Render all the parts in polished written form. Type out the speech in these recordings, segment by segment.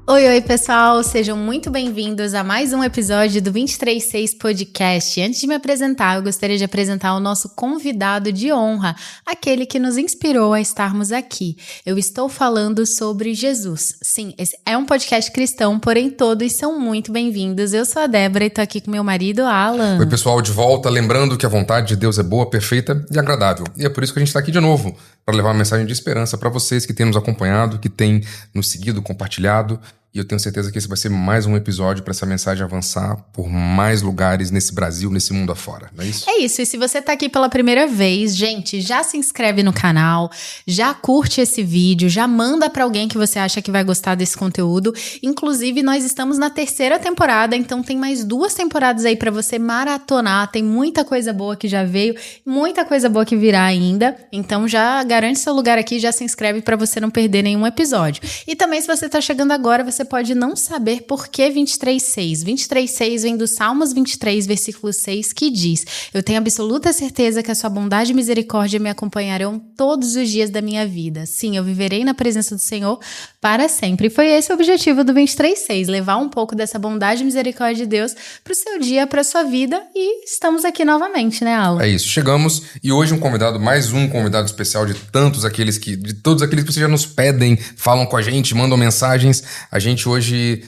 Oi, pessoal! Sejam muito bem-vindos a mais um episódio do 236 Podcast. Antes de me apresentar, eu gostaria de apresentar o nosso convidado de honra, aquele que nos inspirou a estarmos aqui. Eu estou falando sobre Jesus. Sim, esse é um podcast cristão, porém todos são muito bem-vindos. Eu sou a Débora e estou aqui com meu marido, Alan. Oi, pessoal, de volta. Lembrando que a vontade de Deus é boa, perfeita e agradável. E é por isso que a gente está aqui de novo, para levar uma mensagem de esperança para vocês que têm nos acompanhado, que têm nos seguido, compartilhado. E eu tenho certeza que esse vai ser mais um episódio para essa mensagem avançar por mais lugares nesse Brasil, nesse mundo afora, não é isso? É isso, e se você tá aqui pela primeira vez, gente, já se inscreve no canal, já curte esse vídeo, já manda pra alguém que você acha que vai gostar desse conteúdo. Inclusive, nós estamos na 3ª temporada, então tem mais 2 temporadas aí pra você maratonar. Tem muita coisa boa que já veio, muita coisa boa que virá ainda. Então já garante seu lugar aqui, já se inscreve pra você não perder nenhum episódio. E também, se você tá chegando agora, você pode não saber por que 23:6. 23:6 vem do Salmos 23, versículo 6, que diz: eu tenho absoluta certeza que a sua bondade e misericórdia me acompanharão todos os dias da minha vida. Sim, eu viverei na presença do Senhor para sempre. E foi esse o objetivo do 23:6, levar um pouco dessa bondade e misericórdia de Deus pro seu dia, pra sua vida. E estamos aqui novamente, né, Alan? É isso, chegamos. E hoje mais um convidado especial de todos aqueles que vocês já nos pedem, falam com a gente, mandam mensagens. A gente hoje,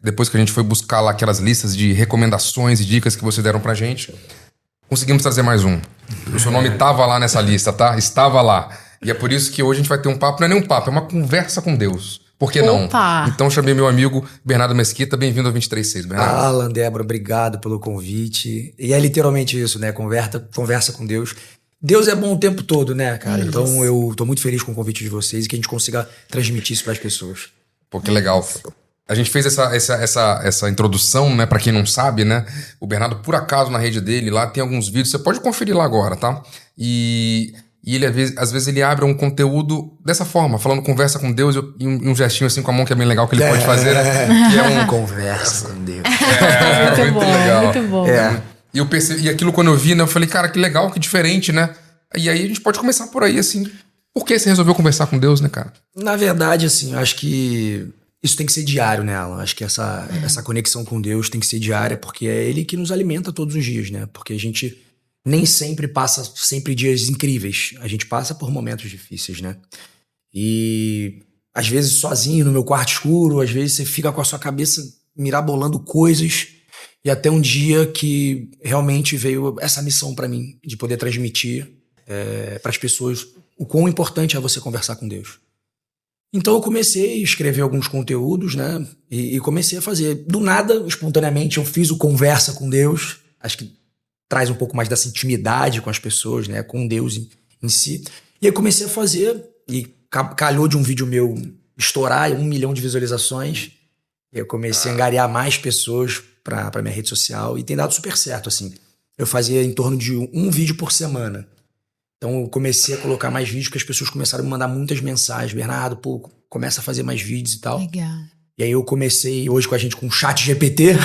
depois que a gente foi buscar lá aquelas listas de recomendações e dicas que vocês deram pra gente, conseguimos trazer mais um. O seu nome estava lá nessa lista, tá? Estava lá. E é por isso que hoje a gente vai ter um papo, não é nem um papo, é uma conversa com Deus. Por que não? Opa! Então chamei meu amigo Bernardo Mesquita, bem-vindo ao 23:6, Bernardo. Alan, Débora, obrigado pelo convite. E é literalmente isso, né? Conversa com Deus. Deus é bom o tempo todo, né, cara? Isso. Então eu tô muito feliz com o convite de vocês e que a gente consiga transmitir isso pras pessoas. Pô, que legal. A gente fez essa introdução, né, pra quem não sabe, né? O Bernardo, por acaso, na rede dele, lá tem alguns vídeos, você pode conferir lá agora, tá? E ele, às vezes, ele abre um conteúdo dessa forma, falando conversa com Deus e um gestinho assim com a mão que é bem legal que ele pode fazer, né? Que é Conversa com Deus. Muito bom, legal. muito bom. E eu percebi, e aquilo quando eu vi, né, eu falei, cara, que legal, que diferente, né? E aí a gente pode começar por aí, assim. Por que você resolveu conversar com Deus, né, cara? Na verdade, assim, eu acho que isso tem que ser diário, né, Alan? Acho que essa conexão com Deus tem que ser diária, porque é Ele que nos alimenta todos os dias, né? Porque a gente nem sempre passa dias incríveis. A gente passa por momentos difíceis, né? E às vezes sozinho no meu quarto escuro, às vezes você fica com a sua cabeça mirabolando coisas. E até um dia que realmente veio essa missão pra mim, de poder transmitir pras pessoas o quão importante é você conversar com Deus. Então eu comecei a escrever alguns conteúdos, né? E comecei a fazer. Do nada, espontaneamente, eu fiz o Conversa com Deus. Acho que traz um pouco mais dessa intimidade com as pessoas, né? Com Deus em si. E aí comecei a fazer, e calhou de um vídeo meu estourar 1 milhão de visualizações. E eu comecei a angariar mais pessoas pra minha rede social, e tem dado super certo, assim. Eu fazia em torno de um vídeo por semana. Então eu comecei a colocar mais vídeos, porque as pessoas começaram a me mandar muitas mensagens. Bernardo, pô, começa a fazer mais vídeos e tal. Legal. E aí eu comecei hoje com a gente com o ChatGPT.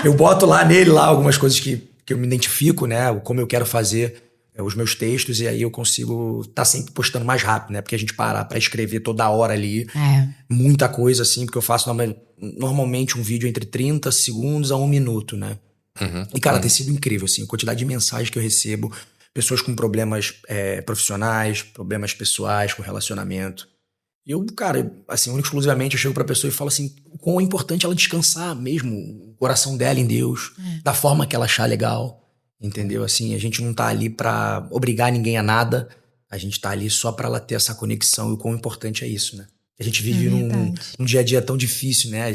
Eu boto lá nele algumas coisas que eu me identifico, né? Como eu quero fazer os meus textos, e aí eu consigo estar sempre postando mais rápido, né? Porque a gente parar pra escrever toda hora ali. Muita coisa, assim, porque eu faço normalmente um vídeo entre 30 segundos a 1 minuto, né? E, cara, tem sido incrível, assim, a quantidade de mensagens que eu recebo. Pessoas com problemas profissionais, problemas pessoais, com relacionamento. E eu, cara, assim, exclusivamente eu chego pra pessoa e falo assim, o quão é importante ela descansar mesmo o coração dela em Deus, da forma que ela achar legal, entendeu? Assim, a gente não tá ali pra obrigar ninguém a nada, a gente tá ali só pra ela ter essa conexão, e o quão importante é isso, né? A gente vive num dia a dia tão difícil, né?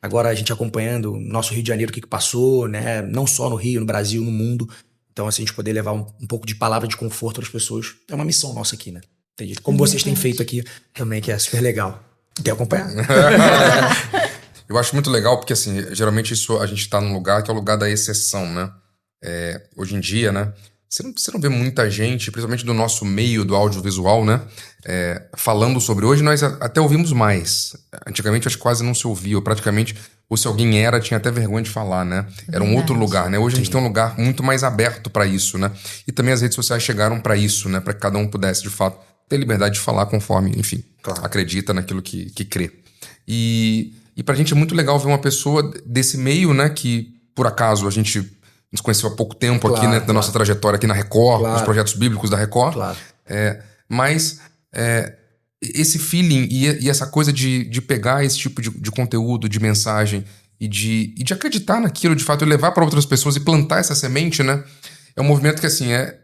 Agora a gente acompanhando o nosso Rio de Janeiro, o que passou, né? Não só no Rio, no Brasil, no mundo. Então, assim, a gente poder levar um pouco de palavra de conforto para as pessoas é uma missão nossa aqui, né? Entendi. Como vocês têm feito aqui também, que é super legal. Quer acompanhar? Eu acho muito legal porque, assim, geralmente a gente tá num lugar que é o lugar da exceção, né? Hoje em dia, né? Você não vê muita gente, principalmente do nosso meio do audiovisual, né? Falando sobre. Hoje nós até ouvimos mais. Antigamente acho que quase não se ouvia, ou praticamente, ou se alguém tinha até vergonha de falar, né? Era um outro lugar, né? Hoje a gente tem um lugar muito mais aberto pra isso, né? E também as redes sociais chegaram pra isso, né? Pra que cada um pudesse, de fato, ter liberdade de falar conforme, enfim, acredita naquilo que crê. E pra gente é muito legal ver uma pessoa desse meio, né, que por acaso a gente nos conheceu há pouco tempo aqui, né, da nossa trajetória aqui na Record, os projetos bíblicos da Record. Mas esse feeling e essa coisa de pegar esse tipo de conteúdo, de mensagem e de acreditar naquilo, de fato, e levar para outras pessoas e plantar essa semente, né? É um movimento que, assim, é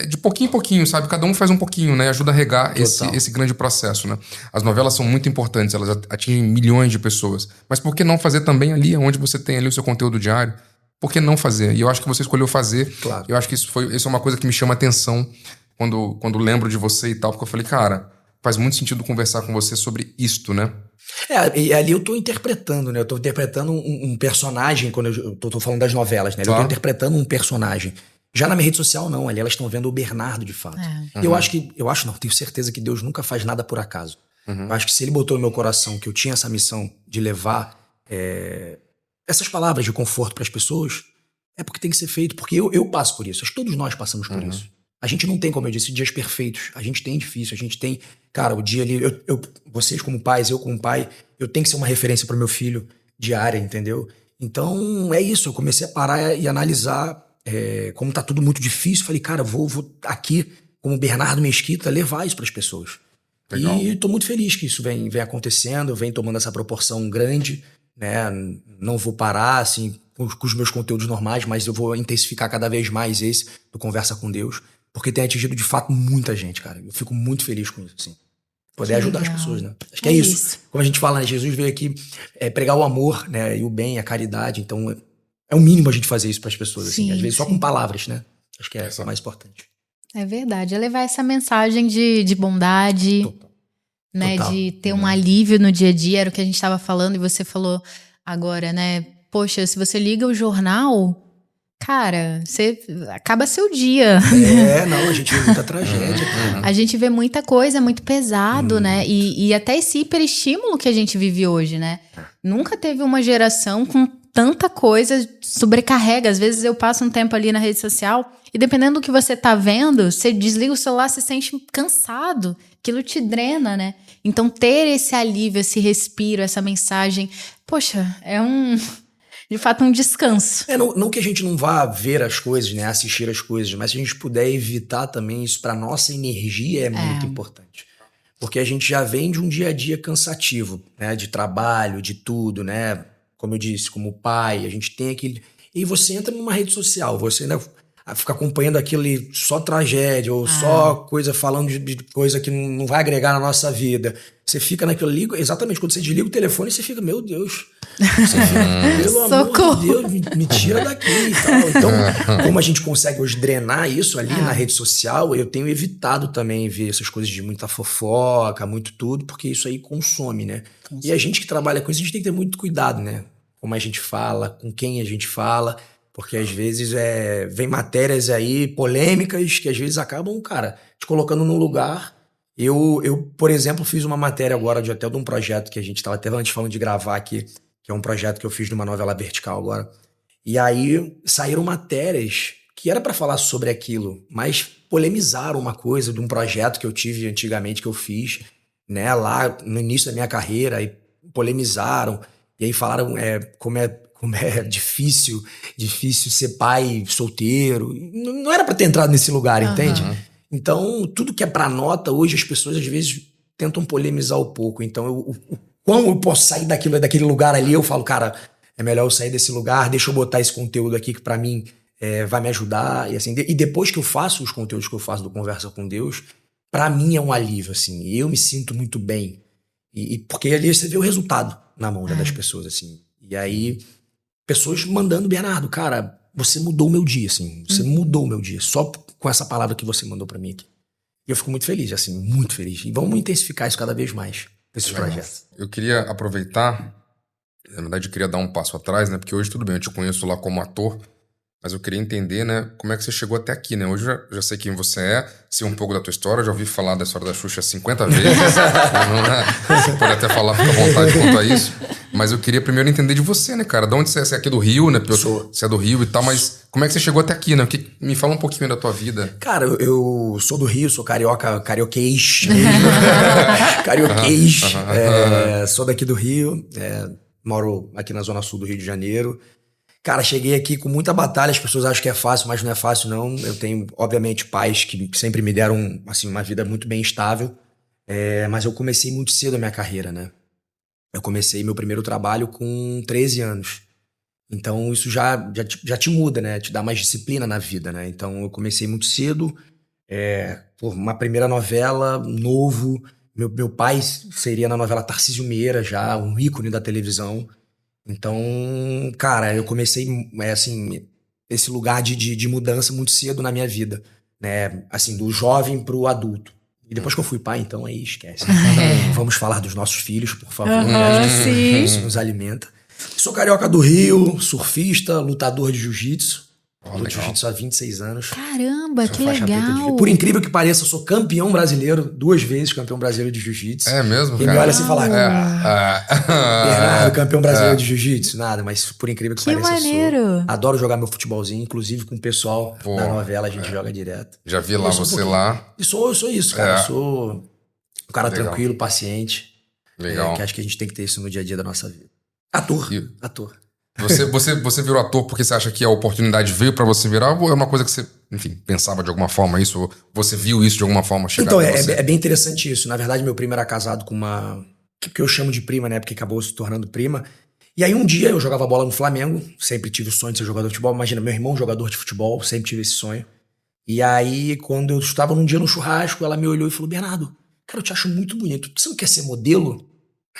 de pouquinho em pouquinho, sabe? Cada um faz um pouquinho, né? Ajuda a regar esse grande processo, né? As novelas são muito importantes, elas atingem milhões de pessoas. Mas por que não fazer também ali, onde você tem ali o seu conteúdo diário? Por que não fazer? E eu acho que você escolheu fazer. Claro. Eu acho que isso é uma coisa que me chama a atenção quando lembro de você e tal, porque eu falei, cara, faz muito sentido conversar com você sobre isto, né? E ali eu tô interpretando, né? Eu tô interpretando um personagem, quando eu tô falando das novelas, né? Eu tô interpretando um personagem. Já na minha rede social, não. Ali elas estão vendo o Bernardo, de fato. Tenho certeza que Deus nunca faz nada por acaso. Eu acho que se ele botou no meu coração que eu tinha essa missão de levar essas palavras de conforto para as pessoas, é porque tem que ser feito. Porque eu passo por isso. Acho que todos nós passamos por isso. A gente não tem, como eu disse, dias perfeitos. A gente tem difícil, a gente tem... Cara, o dia ali... vocês como pais, eu como pai, eu tenho que ser uma referência para o meu filho diária, entendeu? Então, é isso. Eu comecei a parar e analisar como tá tudo muito difícil. Falei, cara, vou aqui, como Bernardo Mesquita, levar isso para as pessoas. Legal. E tô muito feliz que isso vem acontecendo, vem tomando essa proporção grande, né? Não vou parar, assim, com os meus conteúdos normais, mas eu vou intensificar cada vez mais esse do Conversa com Deus. Porque tem atingido, de fato, muita gente, cara. Eu fico muito feliz com isso, assim. Poder ajudar as pessoas, né? Acho que é isso. Como a gente fala, né? Jesus veio aqui pregar o amor, né? E o bem, a caridade. Então, é o mínimo a gente fazer isso para as pessoas, assim. Às vezes só com palavras, né? Acho que é o mais importante. É verdade. É levar essa mensagem de bondade, né? Total. De ter um alívio no dia a dia. Era o que a gente estava falando e você falou agora, né? Poxa, se você liga o jornal... Cara, você acaba seu dia. A gente vê muita tragédia. A gente vê muita coisa, muito pesado, né? E até esse hiperestímulo que a gente vive hoje, né? Nunca teve uma geração com tanta coisa, sobrecarrega. Às vezes eu passo um tempo ali na rede social e dependendo do que você tá vendo, você desliga o celular, você se sente cansado. Aquilo te drena, né? Então ter esse alívio, esse respiro, essa mensagem, poxa, de fato, um descanso. Não que a gente não vá ver as coisas, né? Assistir as coisas, mas se a gente puder evitar também isso para nossa energia é muito importante. Porque a gente já vem de um dia a dia cansativo, né? De trabalho, de tudo, né? Como eu disse, como pai, a gente tem aquele... E você entra numa rede social, você ainda fica acompanhando aquilo ali, só tragédia, ou só coisa falando de coisa que não vai agregar na nossa vida. Você fica naquilo ali, exatamente, quando você desliga o telefone, você fica, meu Deus... Você fica, pelo amor de Deus, me tira daqui e tal. Então, como a gente consegue hoje drenar isso ali na rede social, eu tenho evitado também ver essas coisas de muita fofoca, muito tudo, porque isso aí consome, né? E a gente que trabalha com isso, a gente tem que ter muito cuidado, né? Como a gente fala, com quem a gente fala, porque às vezes vem matérias aí polêmicas que às vezes acabam, cara, te colocando num lugar... Eu, por exemplo, fiz uma matéria agora de um projeto que a gente estava até antes falando de gravar aqui, que é um projeto que eu fiz de uma novela vertical agora. E aí saíram matérias que era para falar sobre aquilo, mas polemizaram uma coisa de um projeto que eu tive antigamente, que eu fiz, né, lá no início da minha carreira, e polemizaram, e aí falaram como é difícil ser pai solteiro. Não era para ter entrado nesse lugar, entende? Então, tudo que é pra nota, hoje as pessoas às vezes tentam polemizar um pouco. Então, como eu posso sair daquele lugar ali, eu falo, cara, é melhor eu sair desse lugar, deixa eu botar esse conteúdo aqui que pra mim vai me ajudar. E, assim, e depois que eu faço os conteúdos que eu faço do Conversa com Deus, pra mim é um alívio, assim. Eu me sinto muito bem. E porque ali você vê o resultado na mão das pessoas, assim. E aí, pessoas mandando, Bernardo, cara, você mudou o meu dia, assim. Você mudou o meu dia. Só com essa palavra que você mandou pra mim aqui. E eu fico muito feliz, assim, muito feliz. E vamos intensificar isso cada vez mais, esses projetos. Eu queria aproveitar, na verdade eu queria dar um passo atrás, né? Porque hoje tudo bem, eu te conheço lá como ator, mas eu queria entender, né, como é que você chegou até aqui, né? Hoje eu já sei quem você é, sei um pouco da tua história, já ouvi falar da história da Xuxa 50 vezes. Você pode até falar, fica à vontade quanto a isso. Mas eu queria primeiro entender de você, né, cara? De onde você é? Você é aqui do Rio, né? Você é do Rio e tal, mas como é que você chegou até aqui, né? Me fala um pouquinho da tua vida. Cara, eu sou do Rio, sou carioquês. Carioquês. Sou daqui do Rio, moro aqui na Zona Sul do Rio de Janeiro. Cara, cheguei aqui com muita batalha, as pessoas acham que é fácil, mas não é fácil não. Eu tenho, obviamente, pais que sempre me deram, assim, uma vida muito bem estável. Mas eu comecei muito cedo a minha carreira, né? Eu comecei meu primeiro trabalho com 13 anos. Então isso já te muda, né? Te dá mais disciplina na vida, né? Então eu comecei muito cedo, uma primeira novela, novo. Meu pai seria na novela Tarcísio Meira já, um ícone da televisão. Então, cara, eu comecei, assim, esse lugar de mudança muito cedo na minha vida, né? Assim, do jovem pro adulto. E depois que eu fui pai, então aí esquece. Vamos falar dos nossos filhos, por favor. Sim. Isso nos alimenta. Sou carioca do Rio, surfista, lutador de jiu-jitsu. Luto jiu-jitsu há 26 anos. Caramba, que Faixa preta de legal. jiu-jitsu. Por incrível que pareça, eu sou campeão brasileiro, 2 vezes campeão brasileiro de jiu-jitsu. É mesmo, Quem cara? me olha assim e fala, Bernardo, campeão brasileiro de jiu-jitsu. Nada, mas por incrível que pareça, maneiro. eu sou. Adoro jogar meu futebolzinho, inclusive com o pessoal da novela, a gente joga direto. Já vi lá você lá. E eu sou isso, cara. Eu sou um cara Legal. tranquilo, paciente. Legal. Que acho que a gente tem que ter isso no dia a dia da nossa vida. Ator. Você virou ator porque você acha que a oportunidade veio pra você virar ou é uma coisa que você, enfim, pensava de alguma forma isso? Ou você viu isso de alguma forma chegar Então, até você? é bem interessante isso. Na verdade, meu primo era casado com uma... que eu chamo de prima, né? Porque acabou se tornando prima. E aí um dia eu jogava bola no Flamengo. Sempre tive o sonho de ser jogador de futebol. Imagina, meu irmão jogador de futebol. Sempre tive esse sonho. E aí, quando eu estava num dia no churrasco, ela me olhou e falou, Bernardo, cara, eu te acho muito bonito. Você não quer ser modelo?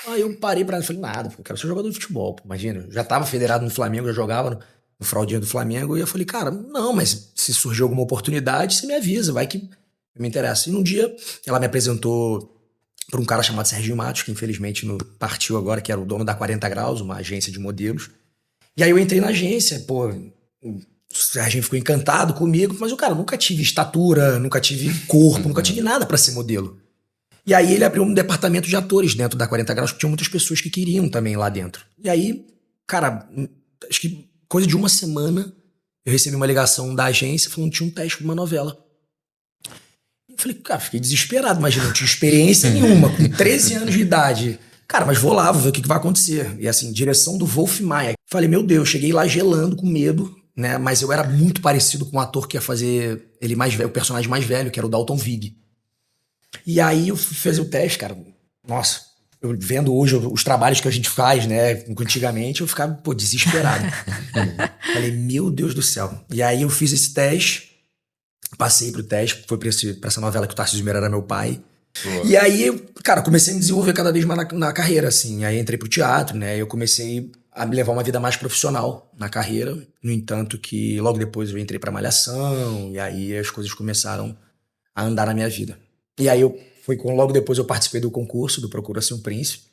Aí eu parei pra ela e falei, nada, eu quero ser jogador de futebol. Imagina, eu já tava federado no Flamengo, já jogava no fraldinha do Flamengo. E eu falei, cara, não, mas se surgir alguma oportunidade, você me avisa, vai que me interessa. E num dia, ela me apresentou pra um cara chamado Serginho Matos, que infelizmente partiu agora, que era o dono da 40 Graus, uma agência de modelos. E aí eu entrei na agência, o Serginho ficou encantado comigo, mas cara, eu nunca tive estatura, nunca tive corpo, nunca tive nada pra ser modelo. E aí ele abriu um departamento de atores dentro da 40 Graus, porque tinha muitas pessoas que queriam também lá dentro. E aí, cara, acho que coisa de uma semana, eu recebi uma ligação da agência falando que tinha um teste pra uma novela. Eu falei, cara, fiquei desesperado, imagina, não tinha experiência nenhuma, com 13 anos de idade. Cara, mas vou lá, vou ver o que vai acontecer. E assim, direção do Wolf Maia. Falei, meu Deus, cheguei lá gelando, com medo, né? Mas eu era muito parecido com um ator que ia fazer ele mais velho, o personagem mais velho, que era o Dalton Vig. E aí eu fiz o teste, cara. Nossa, eu vendo hoje os trabalhos que a gente faz, né? Antigamente, eu ficava, desesperado. Falei, meu Deus do céu. E aí eu fiz esse teste, passei pro teste, foi pra essa novela que o Tarcísio Meira era meu pai. E aí, cara, comecei a me desenvolver cada vez mais na carreira, assim. Aí entrei pro teatro, né? Eu comecei a me levar uma vida mais profissional na carreira. No entanto, que logo depois eu entrei pra Malhação, e aí as coisas começaram a andar na minha vida. E aí logo depois eu participei do concurso do Procura-se um Príncipe.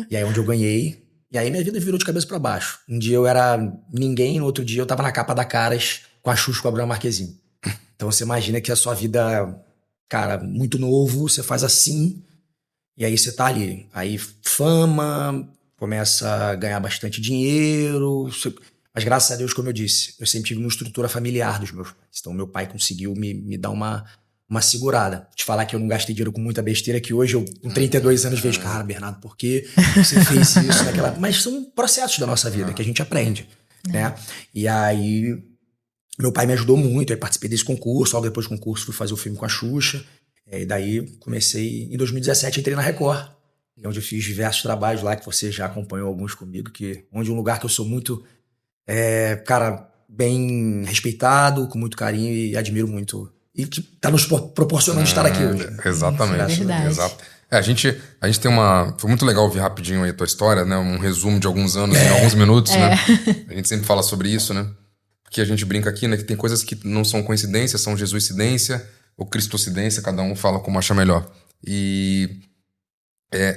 E aí onde eu ganhei. E aí minha vida virou de cabeça pra baixo. Um dia eu era ninguém, no outro dia eu tava na capa da Caras com a Xuxa com a Bruna Marquezine. Então você imagina que a sua vida, cara, muito novo, você faz assim, e aí você tá ali. Aí fama, começa a ganhar bastante dinheiro. Mas graças a Deus, como eu disse, eu sempre tive uma estrutura familiar dos meus pais. Então meu pai conseguiu me dar uma segurada. Te falar que eu não gastei dinheiro com muita besteira, que hoje eu, com 32 anos, vejo, cara, Bernardo, por que você fez isso naquela... Mas são processos da nossa vida que a gente aprende, né? E aí, meu pai me ajudou muito, eu participei desse concurso, logo depois do concurso fui fazer o filme com a Xuxa, e daí comecei, em 2017, entrei na Record, onde eu fiz diversos trabalhos lá, que você já acompanhou alguns comigo, onde um lugar que eu sou muito, cara, bem respeitado, com muito carinho e admiro muito. E que tá nos proporcionando estar aqui hoje. Exatamente. Verdade. Exato. A gente tem uma... Foi muito legal ouvir rapidinho aí a tua história, né? Um resumo de alguns anos em alguns minutos, né? A gente sempre fala sobre isso, né? Porque a gente brinca aqui, né? Que tem coisas que não são coincidência, são jesuicidência ou cristocidência, cada um fala como acha melhor. E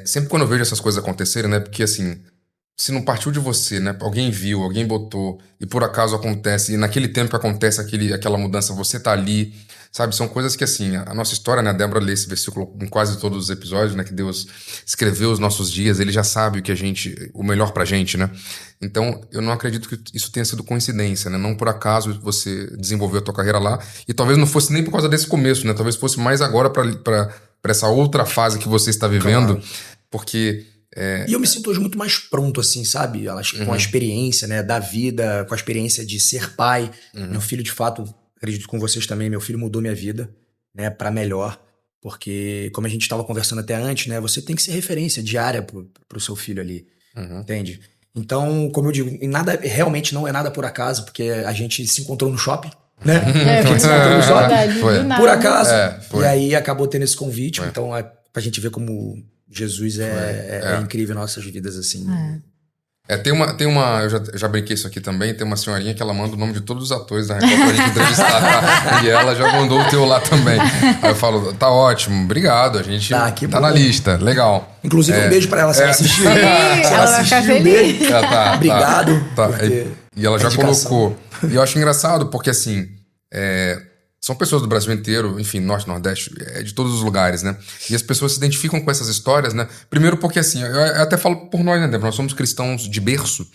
sempre quando eu vejo essas coisas acontecerem, né? Porque assim, se não partiu de você, né? Alguém viu, alguém botou, e por acaso acontece, e naquele tempo que acontece aquela mudança, você tá ali, sabe? São coisas que, assim, a nossa história, né? A Débora lê esse versículo em quase todos os episódios, né? Que Deus escreveu os nossos dias, ele já sabe o melhor pra gente, né? Então, eu não acredito que isso tenha sido coincidência, né? Não por acaso você desenvolveu a tua carreira lá, e talvez não fosse nem por causa desse começo, né? Talvez fosse mais agora pra essa outra fase que você está vivendo, Claro. porque... E eu me sinto hoje muito mais pronto, assim, sabe? Acho que com a experiência, né, da vida, com a experiência de ser pai. Meu filho, de fato, acredito com vocês também, meu filho mudou minha vida, né, pra melhor. Porque, como a gente estava conversando até antes, né, você tem que ser referência diária pro seu filho ali, entende? Então, como eu digo, realmente não é nada por acaso, porque a gente se encontrou no shopping, né? A gente se encontrou no shopping, Foi. por acaso. Foi. E aí acabou tendo esse convite, então pra gente ver como Jesus é incrível em nossas vidas, assim. Tem uma, eu já brinquei isso aqui também, tem uma senhorinha que ela manda o nome de todos os atores da Record pra gente entrevistar, tá? E ela já mandou o teu lá também. Aí eu falo, tá ótimo, obrigado, a gente tá na lista, legal. Inclusive, um beijo pra ela, se ela assistir. Sim, ela vai ficar feliz. Obrigado. E ela já colocou. E eu acho engraçado, porque assim, são pessoas do Brasil inteiro, enfim, Norte, Nordeste, de todos os lugares, né? E as pessoas se identificam com essas histórias, né? Primeiro porque, assim, eu até falo por nós, né, Débora? Nós somos cristãos de berço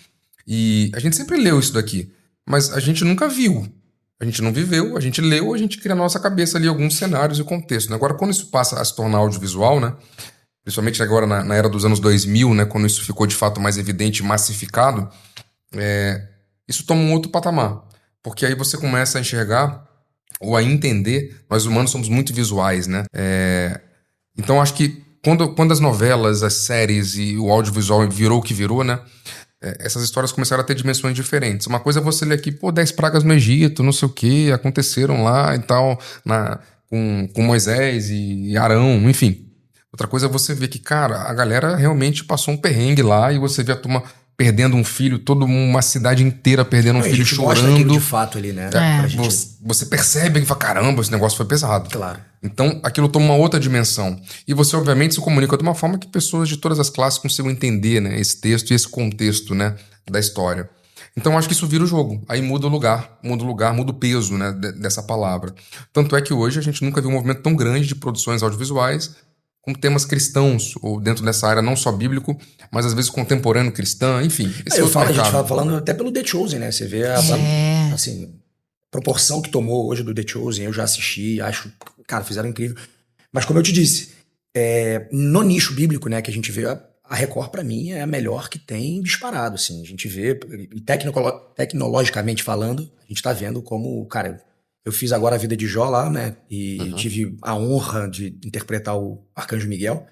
e a gente sempre leu isso daqui, mas a gente nunca viu. A gente não viveu, a gente leu, a gente cria na nossa cabeça ali alguns cenários e contextos, né? Agora, quando isso passa a se tornar audiovisual, né? Principalmente agora na era dos anos 2000, né? Quando isso ficou de fato mais evidente e massificado, isso toma um outro patamar. Porque aí você começa a enxergar ou a entender, nós humanos somos muito visuais, né? Então acho que quando as novelas, as séries e o audiovisual virou o que virou, né? Essas histórias começaram a ter dimensões diferentes. Uma coisa é você ler aqui, 10 pragas no Egito, não sei o que, aconteceram lá e tal, com Moisés e Arão, enfim. Outra coisa é você ver que, cara, a galera realmente passou um perrengue lá e você vê a turma perdendo um filho, toda uma cidade inteira perdendo um filho, chorando. De fato ali, né? Você percebe que fala, caramba, esse negócio foi pesado. Claro. Então, aquilo toma uma outra dimensão. E você, obviamente, se comunica de uma forma que pessoas de todas as classes consigam entender, né, esse texto e esse contexto, né, da história. Então, acho que isso vira o jogo. Aí muda o lugar, muda o peso, né, dessa palavra. Tanto é que hoje a gente nunca viu um movimento tão grande de produções audiovisuais com temas cristãos, ou dentro dessa área não só bíblico, mas às vezes contemporâneo cristã, enfim. A gente fala falando até pelo The Chosen, né? Você vê assim, a proporção que tomou hoje do The Chosen, eu já assisti, acho, cara, fizeram incrível. Mas como eu te disse, no nicho bíblico, né, que a gente vê, a Record pra mim é a melhor que tem disparado, assim. A gente vê, tecnologicamente falando, a gente tá vendo como, cara, eu fiz agora a vida de Jó lá, né? E tive a honra de interpretar o Arcanjo Miguel.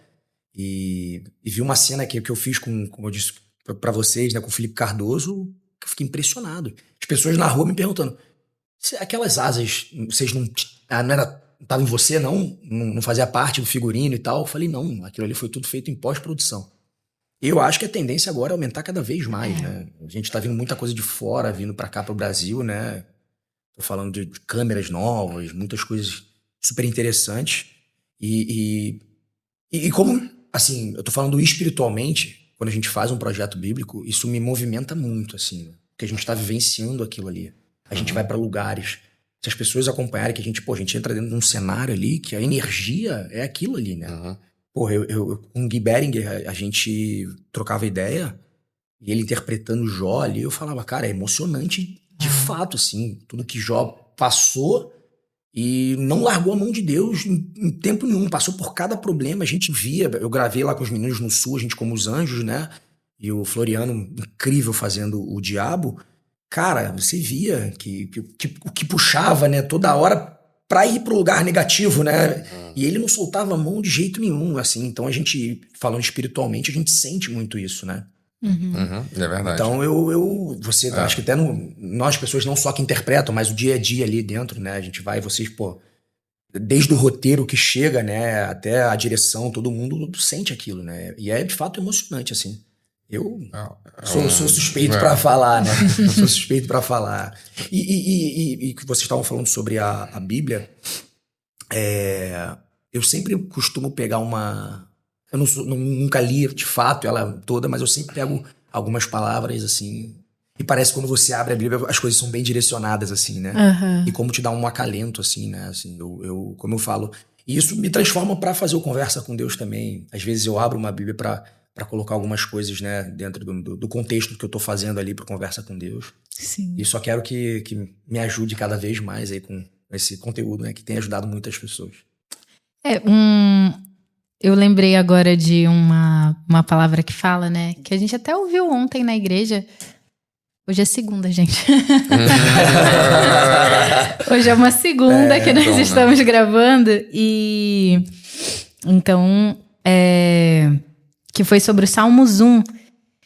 E vi uma cena que eu fiz como eu disse pra vocês, né? Com o Felipe Cardoso, que eu fiquei impressionado. As pessoas na rua me perguntando, aquelas asas, vocês não tava em você, não fazia parte do figurino e tal? Eu falei, não, aquilo ali foi tudo feito em pós-produção. Eu acho que a tendência agora é aumentar cada vez mais, né? A gente tá vendo muita coisa de fora, vindo pra cá, pro Brasil, né? Tô falando de câmeras novas, muitas coisas super interessantes. E como, assim, eu tô falando espiritualmente, quando a gente faz um projeto bíblico, isso me movimenta muito, assim, né? Porque a gente tá vivenciando aquilo ali. A gente vai pra lugares. Se as pessoas acompanharem que a gente entra dentro de um cenário ali, que a energia é aquilo ali, né? Porra, eu com o Gui Beringer, a gente trocava ideia, e ele interpretando Jó ali, eu falava, cara, é emocionante de fato, assim, tudo que Jó passou e não largou a mão de Deus em tempo nenhum, passou por cada problema, a gente via, eu gravei lá com os meninos no Sul, a gente como os anjos, né, e o Floriano, incrível, fazendo o diabo, cara, você via que o que puxava, né, toda hora pra ir pro lugar negativo, né, e ele não soltava a mão de jeito nenhum, assim, então a gente, falando espiritualmente, a gente sente muito isso, né. É verdade. Então você acho que até nós pessoas não só que interpretam, mas o dia a dia ali dentro, né? A gente vai, vocês, desde o roteiro que chega, né, até a direção, todo mundo sente aquilo, né? E é de fato emocionante, assim. Eu sou suspeito pra falar, né? Eu sou suspeito pra falar. E que vocês estavam falando sobre a Bíblia, eu sempre costumo pegar uma... Eu nunca li, de fato, ela toda, mas eu sempre pego algumas palavras, assim. E parece que quando você abre a Bíblia, as coisas são bem direcionadas, assim, né? Aham. E como te dá um acalento, assim, né? Assim, como eu falo. E isso me transforma pra fazer o Conversa com Deus também. Às vezes eu abro uma Bíblia pra colocar algumas coisas, né? Dentro do contexto que eu tô fazendo ali pro Conversa com Deus. Sim. E só quero que me ajude cada vez mais aí com esse conteúdo, né? Que tem ajudado muitas pessoas. Eu lembrei agora de uma palavra que fala, né? Que a gente até ouviu ontem na igreja. Hoje é segunda, gente. Hoje é uma segunda que nós estamos gravando. E então, que foi sobre o Salmos 1.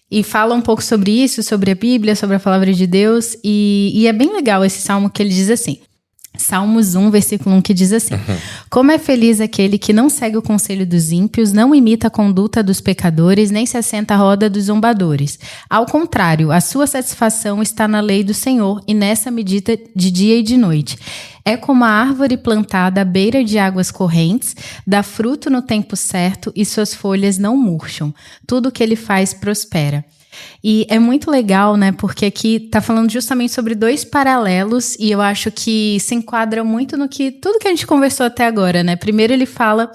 E fala um pouco sobre isso, sobre a Bíblia, sobre a palavra de Deus. E é bem legal esse salmo que ele diz assim. Salmos 1, versículo 1, que diz assim: Como é feliz aquele que não segue o conselho dos ímpios, não imita a conduta dos pecadores, nem se assenta à roda dos zombadores. Ao contrário, a sua satisfação está na lei do Senhor, e nessa medita de dia e de noite. É como a árvore plantada à beira de águas correntes, dá fruto no tempo certo e suas folhas não murcham. Tudo que ele faz prospera. E é muito legal, né, porque aqui tá falando justamente sobre dois paralelos e eu acho que se enquadra muito no que tudo que a gente conversou até agora, né? Primeiro ele fala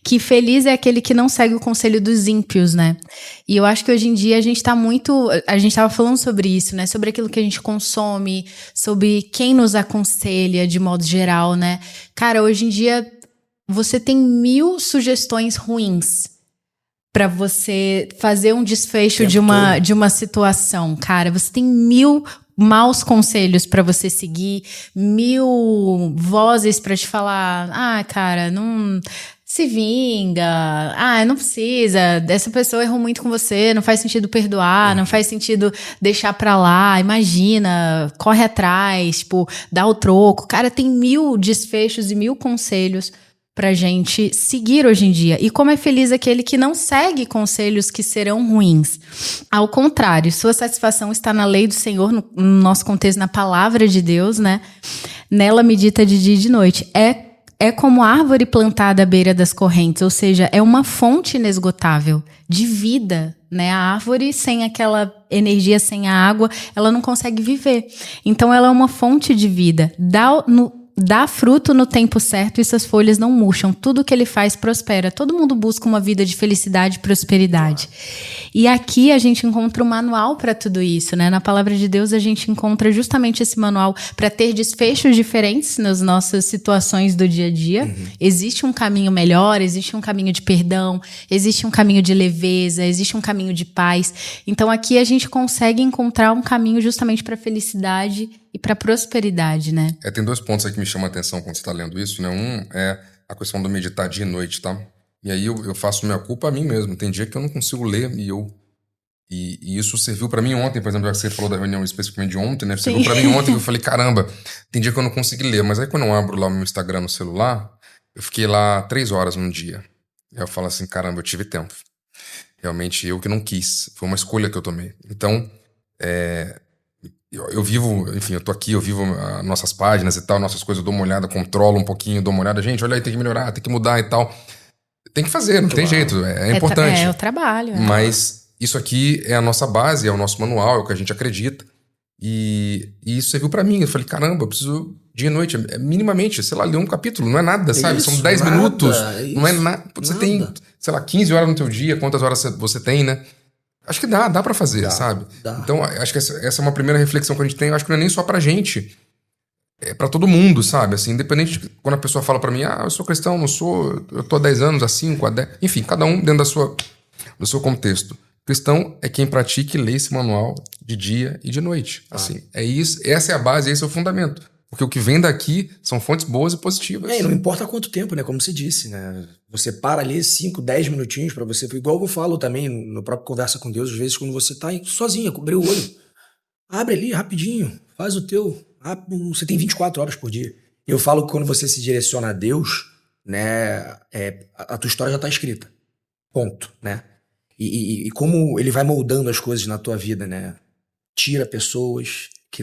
que feliz é aquele que não segue o conselho dos ímpios, né? E eu acho que hoje em dia a gente tava falando sobre isso, né? Sobre aquilo que a gente consome, sobre quem nos aconselha de modo geral, né? Cara, hoje em dia você tem 1000 sugestões ruins pra você fazer um desfecho de uma situação, cara. Você tem 1000 maus conselhos pra você seguir, 1000 vozes pra te falar, cara, não se vinga, não precisa, essa pessoa errou muito com você, não faz sentido perdoar, não faz sentido deixar pra lá, imagina, corre atrás, tipo, dá o troco. Cara, tem 1000 desfechos e 1000 conselhos pra gente seguir hoje em dia. E como é feliz aquele que não segue conselhos que serão ruins. Ao contrário, sua satisfação está na lei do Senhor, no nosso contexto, na palavra de Deus, né? Nela medita de dia e de noite. É como árvore plantada à beira das correntes, ou seja, é uma fonte inesgotável de vida, né? A árvore sem aquela energia, sem a água, ela não consegue viver. Então ela é uma fonte de vida. Dá fruto no tempo certo e suas folhas não murcham. Tudo que ele faz prospera. Todo mundo busca uma vida de felicidade e prosperidade. E aqui a gente encontra um manual para tudo isso, né? Na palavra de Deus a gente encontra justamente esse manual para ter desfechos diferentes nas nossas situações do dia a dia. Existe um caminho melhor, existe um caminho de perdão, existe um caminho de leveza, existe um caminho de paz. Então aqui a gente consegue encontrar um caminho justamente para felicidade e para prosperidade, né? Tem 2 pontos aí que me chamam a atenção quando você está lendo isso, né? Um é a questão do meditar dia e noite, tá? E aí eu faço minha culpa a mim mesmo. Tem dia que eu não consigo ler e isso serviu pra mim ontem, por exemplo, já que você falou da reunião especificamente de ontem, né? Serviu pra mim ontem que eu falei, caramba, tem dia que eu não consegui ler. Mas aí quando eu abro lá o meu Instagram no celular, eu fiquei lá 3 horas num dia. Aí eu falo assim, caramba, eu tive tempo. Realmente eu que não quis. Foi uma escolha que eu tomei. Então, eu vivo, enfim, eu tô aqui, eu vivo nossas páginas e tal, nossas coisas, eu dou uma olhada, controlo um pouquinho, dou uma olhada. Gente, olha aí, tem que melhorar, tem que mudar e tal. Tem que fazer, não tem jeito, é importante. É o trabalho. Mas isso aqui é a nossa base, é o nosso manual, é o que a gente acredita. E isso serviu pra mim. Eu falei, caramba, eu preciso dia e noite, minimamente, sei lá, ler um capítulo, não é nada, sabe? Isso, são 10 nada, minutos, isso, não é nada. Você tem, sei lá, 15 horas no teu dia, quantas horas você tem, né? Acho que dá pra fazer, sabe? Dá. Então, acho que essa é uma primeira reflexão que a gente tem. Eu acho que não é nem só pra gente. É pra todo mundo, sabe? Assim, independente de quando a pessoa fala pra mim, eu sou cristão, não sou, eu tô há 10 anos, há 5, há 10... Enfim, cada um dentro do seu contexto. Cristão é quem pratica e lê esse manual de dia e de noite. Assim, é isso, essa é a base, esse é o fundamento. Porque o que vem daqui são fontes boas e positivas. E não importa quanto tempo, né? Como você disse, né? Você para ali 5, 10 minutinhos pra você... Igual eu falo também no próprio Conversa com Deus, às vezes quando você tá sozinha, cobrir o olho. Abre ali rapidinho, faz o teu... Você tem 24 horas por dia. Eu falo que quando você se direciona a Deus, né? A tua história já tá escrita. Ponto, né? E como ele vai moldando as coisas na tua vida, né? Tira pessoas que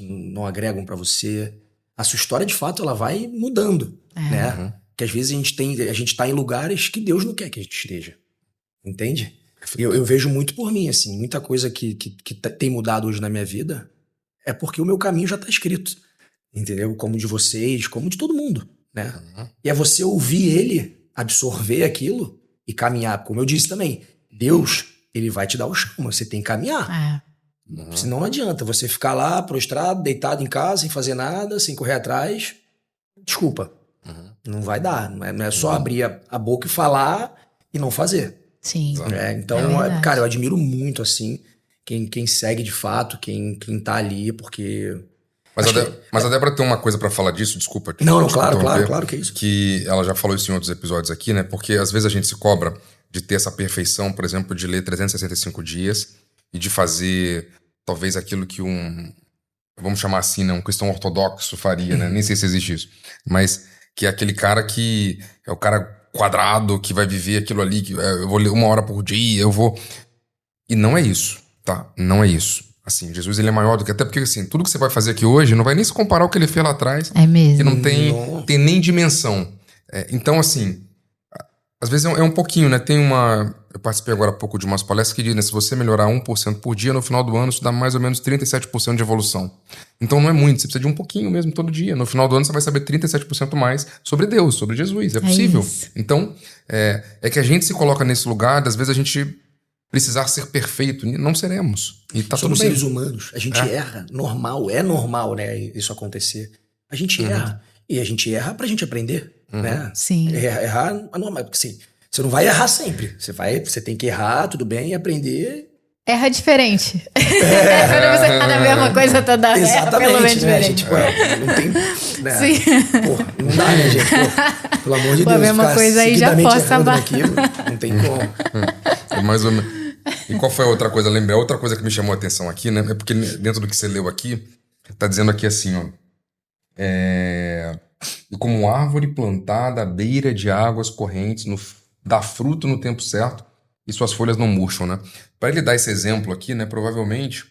não agregam pra você. A sua história, de fato, ela vai mudando, né? Porque às vezes a gente tá em lugares que Deus não quer que a gente esteja. Entende? Eu vejo muito por mim, assim, muita coisa que tem mudado hoje na minha vida é porque o meu caminho já tá escrito, entendeu? Como de vocês, como de todo mundo, né? E é você ouvir ele, absorver aquilo e caminhar. Como eu disse também, Deus, ele vai te dar o chão, mas você tem que caminhar. Senão não adianta você ficar lá prostrado, deitado em casa, sem fazer nada, sem correr atrás. Desculpa, não vai dar. Não é só abrir a boca e falar e não fazer. Sim. Então, cara, eu admiro muito, assim, quem segue de fato, quem tá ali, porque... Mas a Débora tem uma coisa pra falar disso, desculpa. Não, claro que é isso. Que ela já falou isso em outros episódios aqui, né? Porque às vezes a gente se cobra de ter essa perfeição, por exemplo, de ler 365 dias e de fazer talvez aquilo que vamos chamar assim, né? Um cristão ortodoxo faria, né? Nem sei se existe isso. Mas que é aquele cara que é o cara quadrado, que vai viver aquilo ali, que eu vou ler 1 hora por dia, eu vou... E não é isso, tá? Não é isso. Assim, Jesus, ele é maior do que... Até porque, assim, tudo que você vai fazer aqui hoje não vai nem se comparar ao que ele fez lá atrás. É mesmo. Que não tem nem dimensão. Então, assim, às vezes é um pouquinho, né? Eu participei agora há pouco de umas palestras que dizem, né? Se você melhorar 1% por dia, no final do ano isso dá mais ou menos 37% de evolução. Então não é muito, você precisa de um pouquinho mesmo todo dia. No final do ano você vai saber 37% mais sobre Deus, sobre Jesus. É possível. Isso. Então, é que a gente se coloca nesse lugar, às vezes a gente precisar ser perfeito. Não seremos. E tá Somos tudo bem. seres humanos. A gente erra. É normal, né? Isso acontecer. A gente erra. E a gente erra pra gente aprender, né? Sim. Errar é normal. Porque assim, você não vai errar sempre. Você tem que errar, tudo bem, e aprender. Erra diferente. Quando você tá na mesma coisa toda Exatamente, pelo menos né? diferente. Não tem... Né? Sim. Pô, não dá, né, gente? Pô, pelo amor de Pô, Deus. a mesma ficar coisa aí já seguidamente força a errando barra. naquilo, não tem como. É mais ou menos. E qual foi a outra coisa? Lembrei, a outra coisa que me chamou a atenção aqui, né? É porque dentro do que você leu aqui, tá dizendo aqui assim, ó. E como árvore plantada à beira de águas correntes, dá fruto no tempo certo e suas folhas não murcham, né? Para ele dar esse exemplo aqui, né? Provavelmente,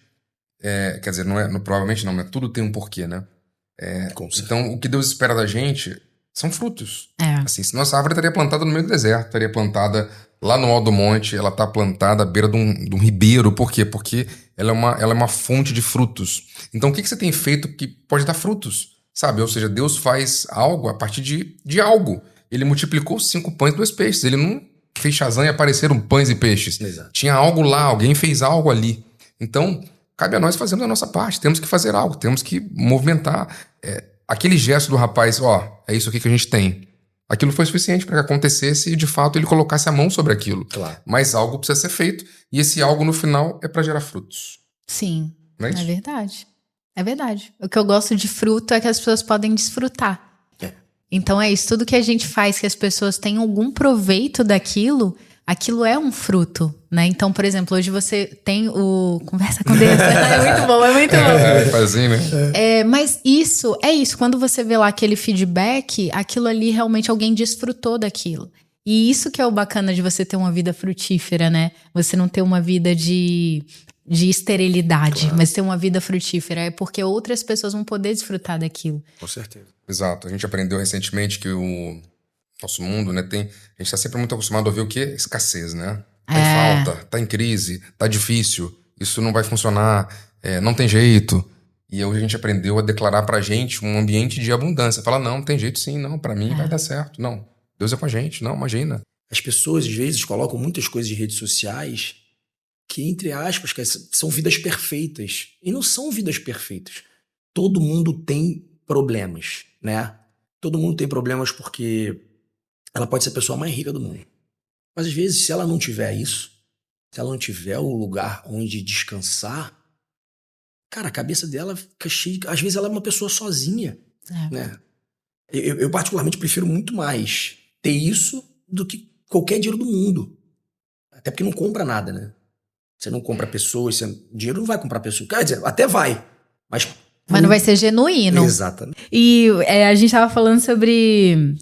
quer dizer, provavelmente não, né? Tudo tem um porquê, né? Então, o que Deus espera da gente são frutos. Assim, se nossa árvore estaria plantada no meio do deserto, estaria plantada lá no alto do monte, ela está plantada à beira de um ribeiro. Por quê? Porque ela é uma fonte de frutos. Então, o que você tem feito que pode dar frutos? Sabe? Ou seja, Deus faz algo a partir de algo. Ele multiplicou 5 pães e 2 peixes. Ele não fez Shazam e apareceram pães e peixes. Exato. Tinha algo lá, alguém fez algo ali. Então, cabe a nós fazermos a nossa parte. Temos que fazer algo, temos que movimentar. Aquele gesto do rapaz, é isso aqui que a gente tem. Aquilo foi suficiente para que acontecesse e, de fato, ele colocasse a mão sobre aquilo. Claro. Mas algo precisa ser feito e esse algo, no final, é para gerar frutos. Sim, Não é isso? é verdade. É verdade. O que eu gosto de fruto é que as pessoas podem desfrutar. Então é isso, tudo que a gente faz que as pessoas tenham algum proveito daquilo, aquilo é um fruto, né? Então, por exemplo, hoje você tem o Conversa com Deus, é muito bom, é muito bom. Faz assim, né? Mas isso, quando você vê lá aquele feedback, aquilo ali realmente alguém desfrutou daquilo. E isso que é o bacana de você ter uma vida frutífera, né? Você não ter uma vida de esterilidade, claro, mas ter uma vida frutífera. É porque outras pessoas vão poder desfrutar daquilo. Com certeza. Exato. A gente aprendeu recentemente que o nosso mundo, né, a gente está sempre muito acostumado a ver o quê? Escassez, né? Tá em falta, tá em crise, tá difícil, isso não vai funcionar, não tem jeito. E hoje a gente aprendeu a declarar pra gente um ambiente de abundância. Falar, não, tem jeito sim, não, pra mim vai dar certo. Não, Deus é com a gente, não, imagina. As pessoas, às vezes, colocam muitas coisas em redes sociais que, entre aspas, são vidas perfeitas. E não são vidas perfeitas. Todo mundo tem problemas, né? Todo mundo tem problemas porque ela pode ser a pessoa mais rica do mundo. Mas, às vezes, se ela não tiver isso, se ela não tiver o lugar onde descansar, cara, a cabeça dela fica cheia. Às vezes ela é uma pessoa sozinha, né? Eu particularmente prefiro muito mais ter isso do que qualquer dinheiro do mundo. Até porque não compra nada, né? Você não compra pessoas, dinheiro não vai comprar pessoas. Quer dizer, até vai. Mas Mas não vai ser genuíno. Exatamente. E a gente tava falando sobre...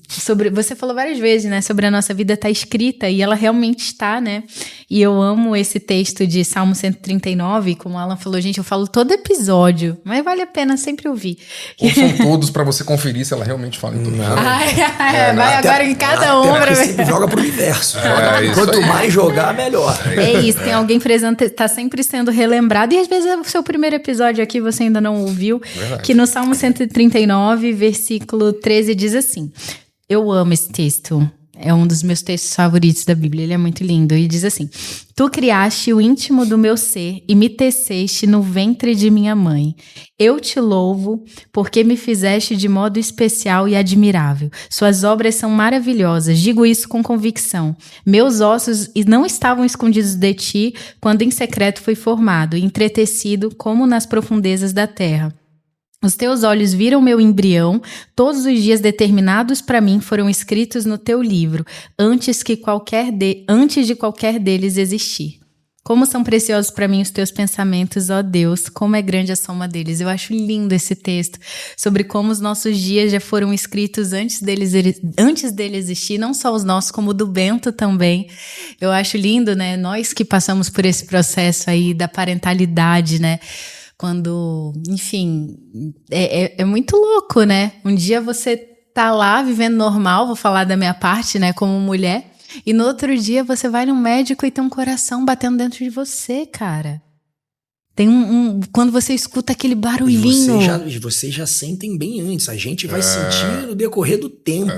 Você falou várias vezes, né? Sobre a nossa vida tá escrita. E ela realmente está, né? E eu amo esse texto de Salmo 139. Como o Alan falou, gente, eu falo todo episódio. Mas vale a pena sempre ouvir. Ouçam todos pra você conferir se ela realmente fala em todos. Vai agora em cada um pra ver. Sempre joga pro universo. Isso Quanto aí. mais jogar, melhor. É isso, tem alguém frisando, tá sempre sendo relembrado. E às vezes é o seu primeiro episódio aqui, você ainda não ouviu. Verdade. Que no Salmo 139, versículo 13, diz assim: eu amo esse texto. É um dos meus textos favoritos da Bíblia. Ele é muito lindo. E diz assim: tu criaste o íntimo do meu ser e me teceste no ventre de minha mãe. Eu te louvo porque me fizeste de modo especial e admirável. Suas obras são maravilhosas. Digo isso com convicção. Meus ossos não estavam escondidos de ti quando em secreto fui formado, entretecido como nas profundezas da terra. Os teus olhos viram meu embrião, todos os dias determinados para mim foram escritos no teu livro, antes de qualquer deles existir. Como são preciosos para mim os teus pensamentos, ó Deus, como é grande a soma deles. Eu acho lindo esse texto, sobre como os nossos dias já foram escritos antes dele existir, não só os nossos, como o do Bento também. Eu acho lindo, né? Nós que passamos por esse processo aí da parentalidade, né? Quando, enfim, é muito louco, né? Um dia você tá lá vivendo normal, vou falar da minha parte, né, como mulher, e no outro dia você vai no médico e tem um coração batendo dentro de você, cara. Tem quando você escuta aquele barulhinho. E vocês já sentem bem antes. A gente vai sentir no decorrer do tempo.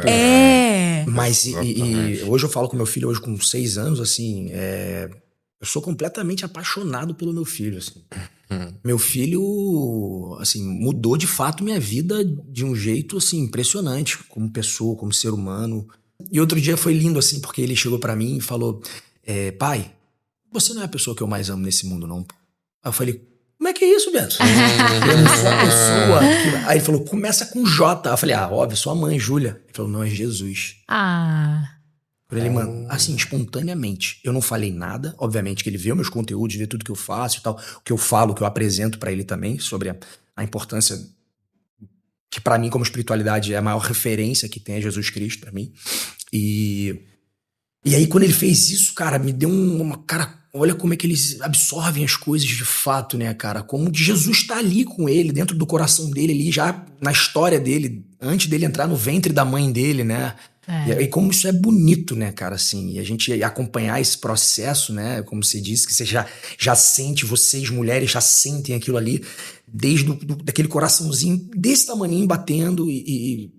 Mas e hoje eu falo com meu filho, hoje com 6 anos, assim, eu sou completamente apaixonado pelo meu filho, assim. Meu filho, assim, mudou de fato minha vida de um jeito, assim, impressionante, como pessoa, como ser humano. E outro dia foi lindo, assim, porque ele chegou pra mim e falou: pai, você não é a pessoa que eu mais amo nesse mundo, não? Aí eu falei: como é que é isso, Beto? Eu não sou a pessoa Aí ele falou: começa com J. Aí eu falei: óbvio, sua mãe, Júlia. Ele falou: não, é Jesus. Ele, mano, assim, espontaneamente. Eu não falei nada. Obviamente que ele vê meus conteúdos, vê tudo que eu faço e tal. O que eu falo, o que eu apresento pra ele também, sobre a importância que pra mim, como espiritualidade, é a maior referência que tem, é Jesus Cristo pra mim. E aí, quando ele fez isso, cara, me deu cara, olha como é que eles absorvem as coisas de fato, né, cara? Como Jesus tá ali com ele, dentro do coração dele, ali, já na história dele, antes dele entrar no ventre da mãe dele, né? E como isso é bonito, né, cara, assim, e a gente acompanhar esse processo, né, como você disse, que você já sente, vocês mulheres já sentem aquilo ali, desde daquele coraçãozinho desse tamaninho batendo e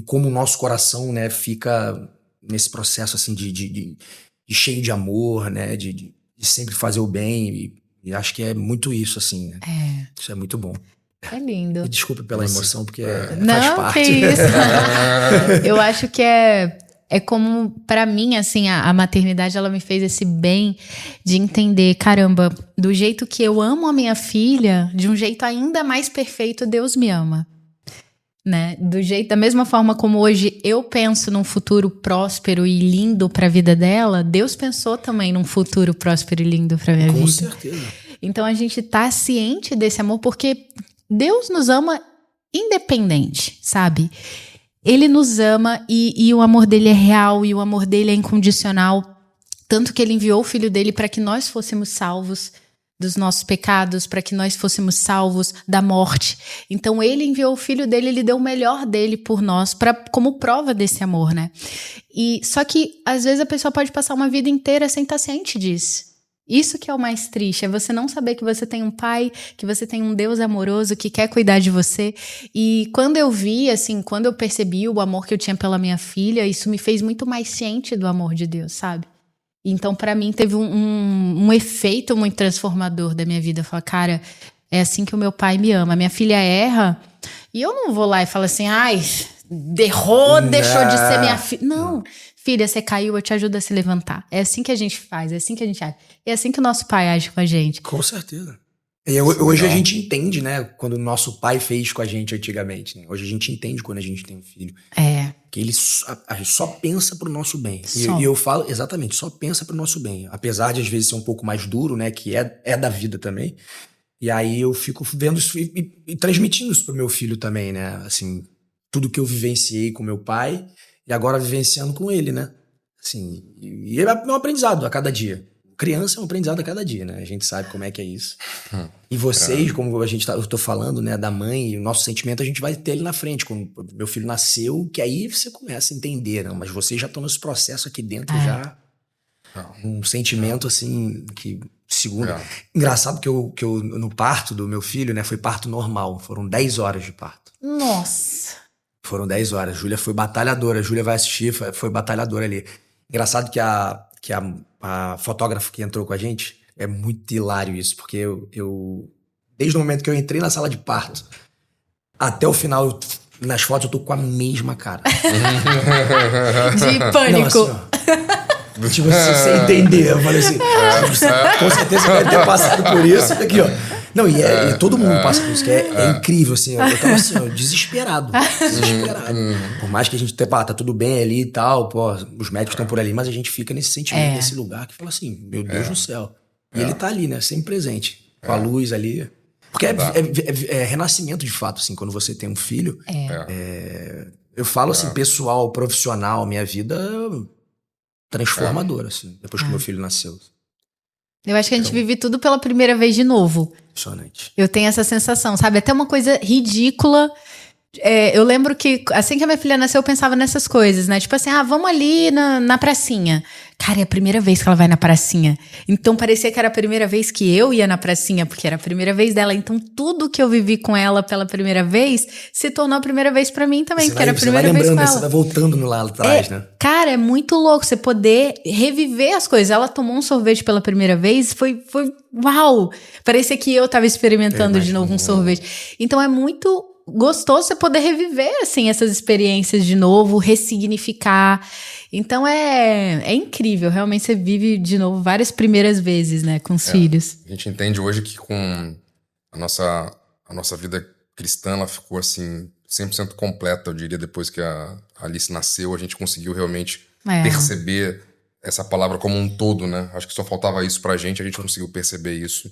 como o nosso coração, né, fica nesse processo, assim, de cheio de amor, né, de sempre fazer o bem, e acho que é muito isso, assim, né? Isso é muito bom. É lindo. E desculpa pela emoção, porque não, faz parte. Que isso. Eu acho que é como, pra mim, assim, a maternidade, ela me fez esse bem de entender, caramba, do jeito que eu amo a minha filha, de um jeito ainda mais perfeito, Deus me ama. Né? Da mesma forma como hoje eu penso num futuro próspero e lindo pra vida dela, Deus pensou também num futuro próspero e lindo pra minha vida. Com certeza. Então a gente tá ciente desse amor porque Deus nos ama independente, sabe? Ele nos ama e o amor dele é real e o amor dele é incondicional. Tanto que ele enviou o filho dele para que nós fôssemos salvos dos nossos pecados, para que nós fôssemos salvos da morte. Então ele enviou o filho dele, ele deu o melhor dele por nós, como prova desse amor, né? E só que às vezes a pessoa pode passar uma vida inteira sem estar ciente disso. Isso que é o mais triste, é você não saber que você tem um pai, que você tem um Deus amoroso que quer cuidar de você. E quando eu vi, assim, quando eu percebi o amor que eu tinha pela minha filha, isso me fez muito mais ciente do amor de Deus, sabe? Então, pra mim, teve um efeito muito transformador da minha vida. Eu falo, cara, é assim que o meu pai me ama. Minha filha erra e eu não vou lá e falo assim, ai, errou, deixou de ser minha filha. Não, filha, você caiu, eu te ajudo a se levantar. É assim que a gente faz, é assim que a gente age. É assim que o nosso pai age com a gente. Com certeza. E hoje a gente entende, né, quando o nosso pai fez com a gente antigamente. Né? Hoje a gente entende quando a gente tem um filho. Que ele só pensa pro nosso bem. E eu falo, exatamente, só pensa pro nosso bem. Apesar de às vezes ser um pouco mais duro, né, que é da vida também. E aí eu fico vendo isso e transmitindo isso pro meu filho também, né? Assim, tudo que eu vivenciei com meu pai e agora vivenciando com ele, né? Assim, e é um aprendizado a cada dia. Criança é um aprendizado a cada dia, né? A gente sabe como é que é isso. E vocês, como eu tô falando, né, da mãe, o nosso sentimento a gente vai ter ele na frente. Quando meu filho nasceu, que aí você começa a entender, né? Mas vocês já estão nesse processo aqui dentro já. Um sentimento, assim, que... Segundo. Engraçado que eu no parto do meu filho, né, foi parto normal. Foram 10 horas de parto. Nossa. Foram 10 horas. Júlia foi batalhadora. Júlia vai assistir, foi batalhadora ali. Engraçado que a fotógrafa que entrou com a gente, é muito hilário isso, porque eu desde o momento que eu entrei na sala de parto até o final, nas fotos eu tô com a mesma cara. De pânico. Não, assim, ó. Tipo, se você entender, eu falei assim, com certeza você deve ter passado por isso aqui, ó. Não, e todo mundo passa por isso, que é incrível, assim. Eu tava assim, ó, desesperado. Por mais que a gente tá tudo bem ali e tal, pô, os médicos estão por ali, mas a gente fica nesse sentimento, nesse lugar que fala assim, meu Deus do céu. E ele tá ali, né, sempre presente, com a luz ali. Porque é renascimento de fato, assim, quando você tem um filho. Eu falo assim, pessoal, profissional, minha vida transformadora, assim, depois que meu filho nasceu. Eu acho que a gente vive tudo pela primeira vez de novo. Impressionante. Eu tenho essa sensação, sabe? Até uma coisa ridícula. Eu lembro que assim que a minha filha nasceu, eu pensava nessas coisas, né? Tipo assim, vamos ali na pracinha. Cara, é a primeira vez que ela vai na pracinha. Então parecia que era a primeira vez que eu ia na pracinha, porque era a primeira vez dela. Então tudo que eu vivi com ela pela primeira vez se tornou a primeira vez pra mim também, porque era a primeira vez com ela. Você vai voltando lá atrás, né? Cara, é muito louco você poder reviver as coisas. Ela tomou um sorvete pela primeira vez, foi uau! Parecia que eu tava experimentando de novo um sorvete. Então é muito gostoso você poder reviver, assim, essas experiências de novo, ressignificar. Então é incrível, realmente você vive de novo várias primeiras vezes, né, com os filhos. A gente entende hoje que com a nossa vida cristã, ela ficou assim 100% completa, eu diria, depois que a Alice nasceu, a gente conseguiu realmente perceber essa palavra como um todo, né? Acho que só faltava isso pra gente, a gente conseguiu perceber isso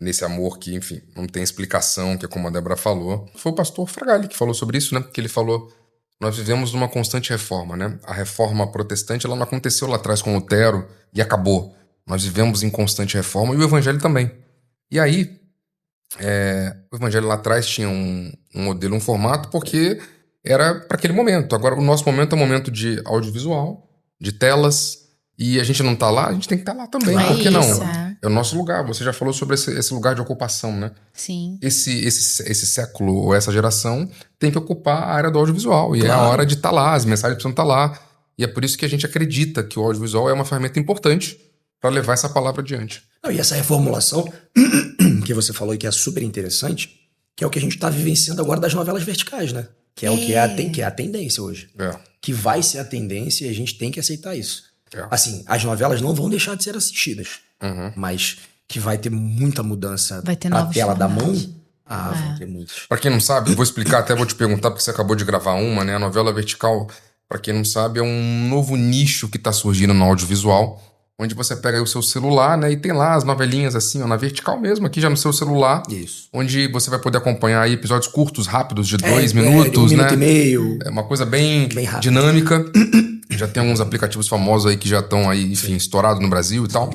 nesse amor que, enfim, não tem explicação, que é como a Débora falou. Foi o pastor Fragale que falou sobre isso, né? Que ele falou, nós vivemos numa constante reforma, né? A reforma protestante, ela não aconteceu lá atrás com Lutero e acabou. Nós vivemos em constante reforma e o evangelho também. E aí, o evangelho lá atrás tinha um modelo, um formato, porque era para aquele momento. Agora, o nosso momento é um momento de audiovisual, de telas, e a gente não tá lá, a gente tem que estar lá também. Por que não? É o nosso lugar. Você já falou sobre esse lugar de ocupação, né? Sim. Esse século, ou essa geração, tem que ocupar a área do audiovisual. E é a hora de estar lá, as mensagens precisam estar lá. E é por isso que a gente acredita que o audiovisual é uma ferramenta importante para levar essa palavra adiante. Não, e essa reformulação que você falou e que é super interessante, que é o que a gente está vivenciando agora das novelas verticais, né? Que é o que é a tendência hoje. Que vai ser a tendência e a gente tem que aceitar isso. Assim, as novelas não vão deixar de ser assistidas. Mas que vai ter muita mudança na tela da mão. Vão ter muitos. Pra quem não sabe, eu vou explicar, até vou te perguntar, porque você acabou de gravar uma, né? A novela vertical, pra quem não sabe, é um novo nicho que tá surgindo no audiovisual, onde você pega aí o seu celular, né? E tem lá as novelinhas assim, ó, na vertical mesmo, aqui já no seu celular. Isso. Onde você vai poder acompanhar aí episódios curtos, rápidos, de 2 minutos, 1 né? minuto e meio. É uma coisa bem dinâmica. Já tem alguns aplicativos famosos aí que já estão aí, enfim, estourados no Brasil e tal.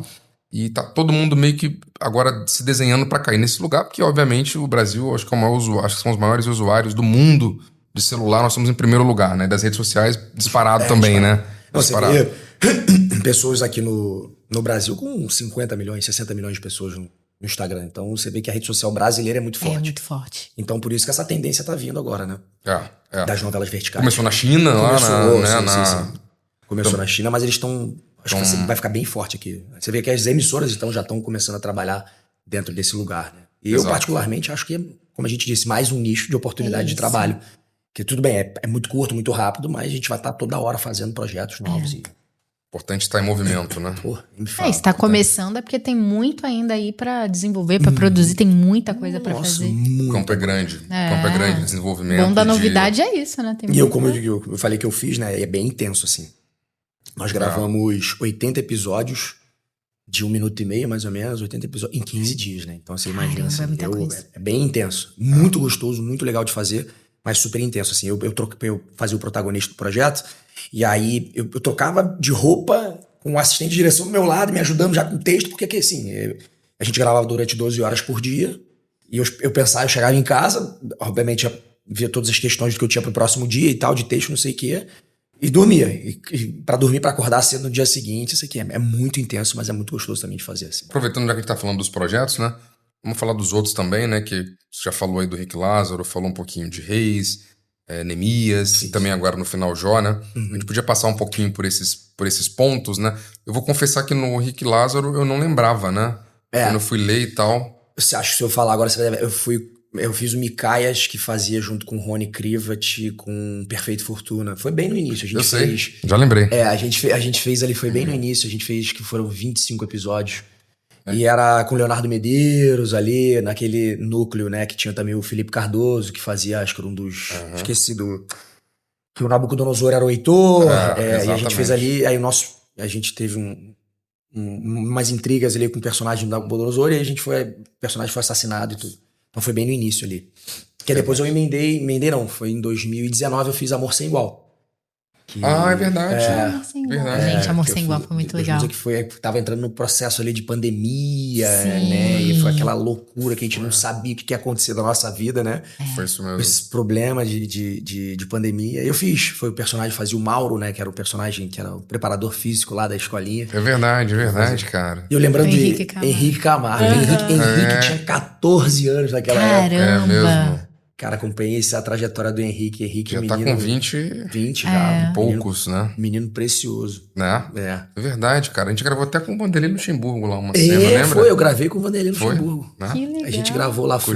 E tá todo mundo meio que agora se desenhando pra cair nesse lugar, porque obviamente o Brasil, acho que são os maiores usuários do mundo de celular, nós somos em primeiro lugar, né? Das redes sociais, disparado também, né? Disparado. Você vê pessoas aqui no Brasil com 50 milhões, 60 milhões de pessoas no Instagram. Então você vê que a rede social brasileira é muito forte. É muito forte. Então por isso que essa tendência tá vindo agora, né? Das novelas verticais. Começou na China, sim. Começou na China, mas eles estão... Acho que vai ficar bem forte aqui. Você vê que as emissoras já estão começando a trabalhar dentro desse lugar, né? E eu, particularmente, acho que é, como a gente disse, mais um nicho de oportunidade de trabalho. Que tudo bem, é muito curto, muito rápido, mas a gente vai estar toda hora fazendo projetos novos. Importante estar em movimento, né? Está começando, é porque tem muito ainda aí pra desenvolver, pra produzir, tem muita coisa pra fazer. O campo é grande. O campo é grande, desenvolvimento. O bom da novidade é isso, né? Tem como eu falei que eu fiz, né? É bem intenso, assim. Nós gravamos 80 episódios de 1 minuto e meio, mais ou menos, 80 episódios, em 15 dias, né? Então, você imagina, Caramba, assim, é muita coisa. é bem intenso. Muito gostoso, muito legal de fazer, mas super intenso, assim. Eu fazia o protagonista do projeto, e aí eu trocava de roupa com o assistente de direção do meu lado, me ajudando já com o texto, porque aqui, assim, a gente gravava durante 12 horas por dia, e eu pensava, eu chegava em casa, obviamente via todas as questões que eu tinha pro próximo dia e tal, de texto, não sei o quê, e dormia. E pra dormir, pra acordar cedo no dia seguinte, isso aqui é muito intenso, mas é muito gostoso também de fazer, assim. Aproveitando já que a gente tá falando dos projetos, né? Vamos falar dos outros também, né? Que você já falou aí do Rick Lázaro, falou um pouquinho de Reis, Neemias, e também agora no final Jó, né? A gente podia passar um pouquinho por esses pontos, né? Eu vou confessar que no Rick Lázaro eu não lembrava, né? Quando eu fui ler e tal. Você acha que se eu falar agora, você vai... Eu fiz o Micaias, que fazia junto com o Rony Krivat, com Perfeito Fortuna. Foi bem no início. A gente Eu sei, fez... já lembrei. A gente fez ali, foi bem no início. A gente fez, que foram 25 episódios. E era com o Leonardo Medeiros ali, naquele núcleo, né? Que tinha também o Felipe Cardoso, que fazia, acho que era um dos... Esqueci do... Que o Nabucodonosor era o Heitor. E a gente fez ali... Aí a gente teve umas intrigas ali com o personagem do Nabucodonosor, e aí o personagem foi assassinado e tudo. Então foi bem no início ali. Que depois eu emendei não, foi em 2019 eu fiz Amor Sem Igual. É verdade. Amor Sem Igual. Gente, Amor Sem Igual foi muito legal. Tava entrando no processo ali de pandemia, né? E foi aquela loucura que a gente não sabia o que ia acontecer na nossa vida, né? Foi isso mesmo. Esse problema de pandemia. Foi o personagem que fazia o Mauro, né? Que era o personagem que era o preparador físico lá da escolinha. É verdade, cara. E eu lembrando Henrique de Henrique Camargo. Henrique tinha 14 anos naquela época. Caramba. Mesmo. Cara, acompanhei a trajetória do Henrique. Já menino, tá com 20 já. e poucos, né? Menino precioso. Né? É Verdade, cara. A gente gravou até com o Vanderlei Luxemburgo lá uma cena, lembra? Foi. Eu gravei com o Vanderlei Luxemburgo. Né? Que legal. A gente gravou lá, foi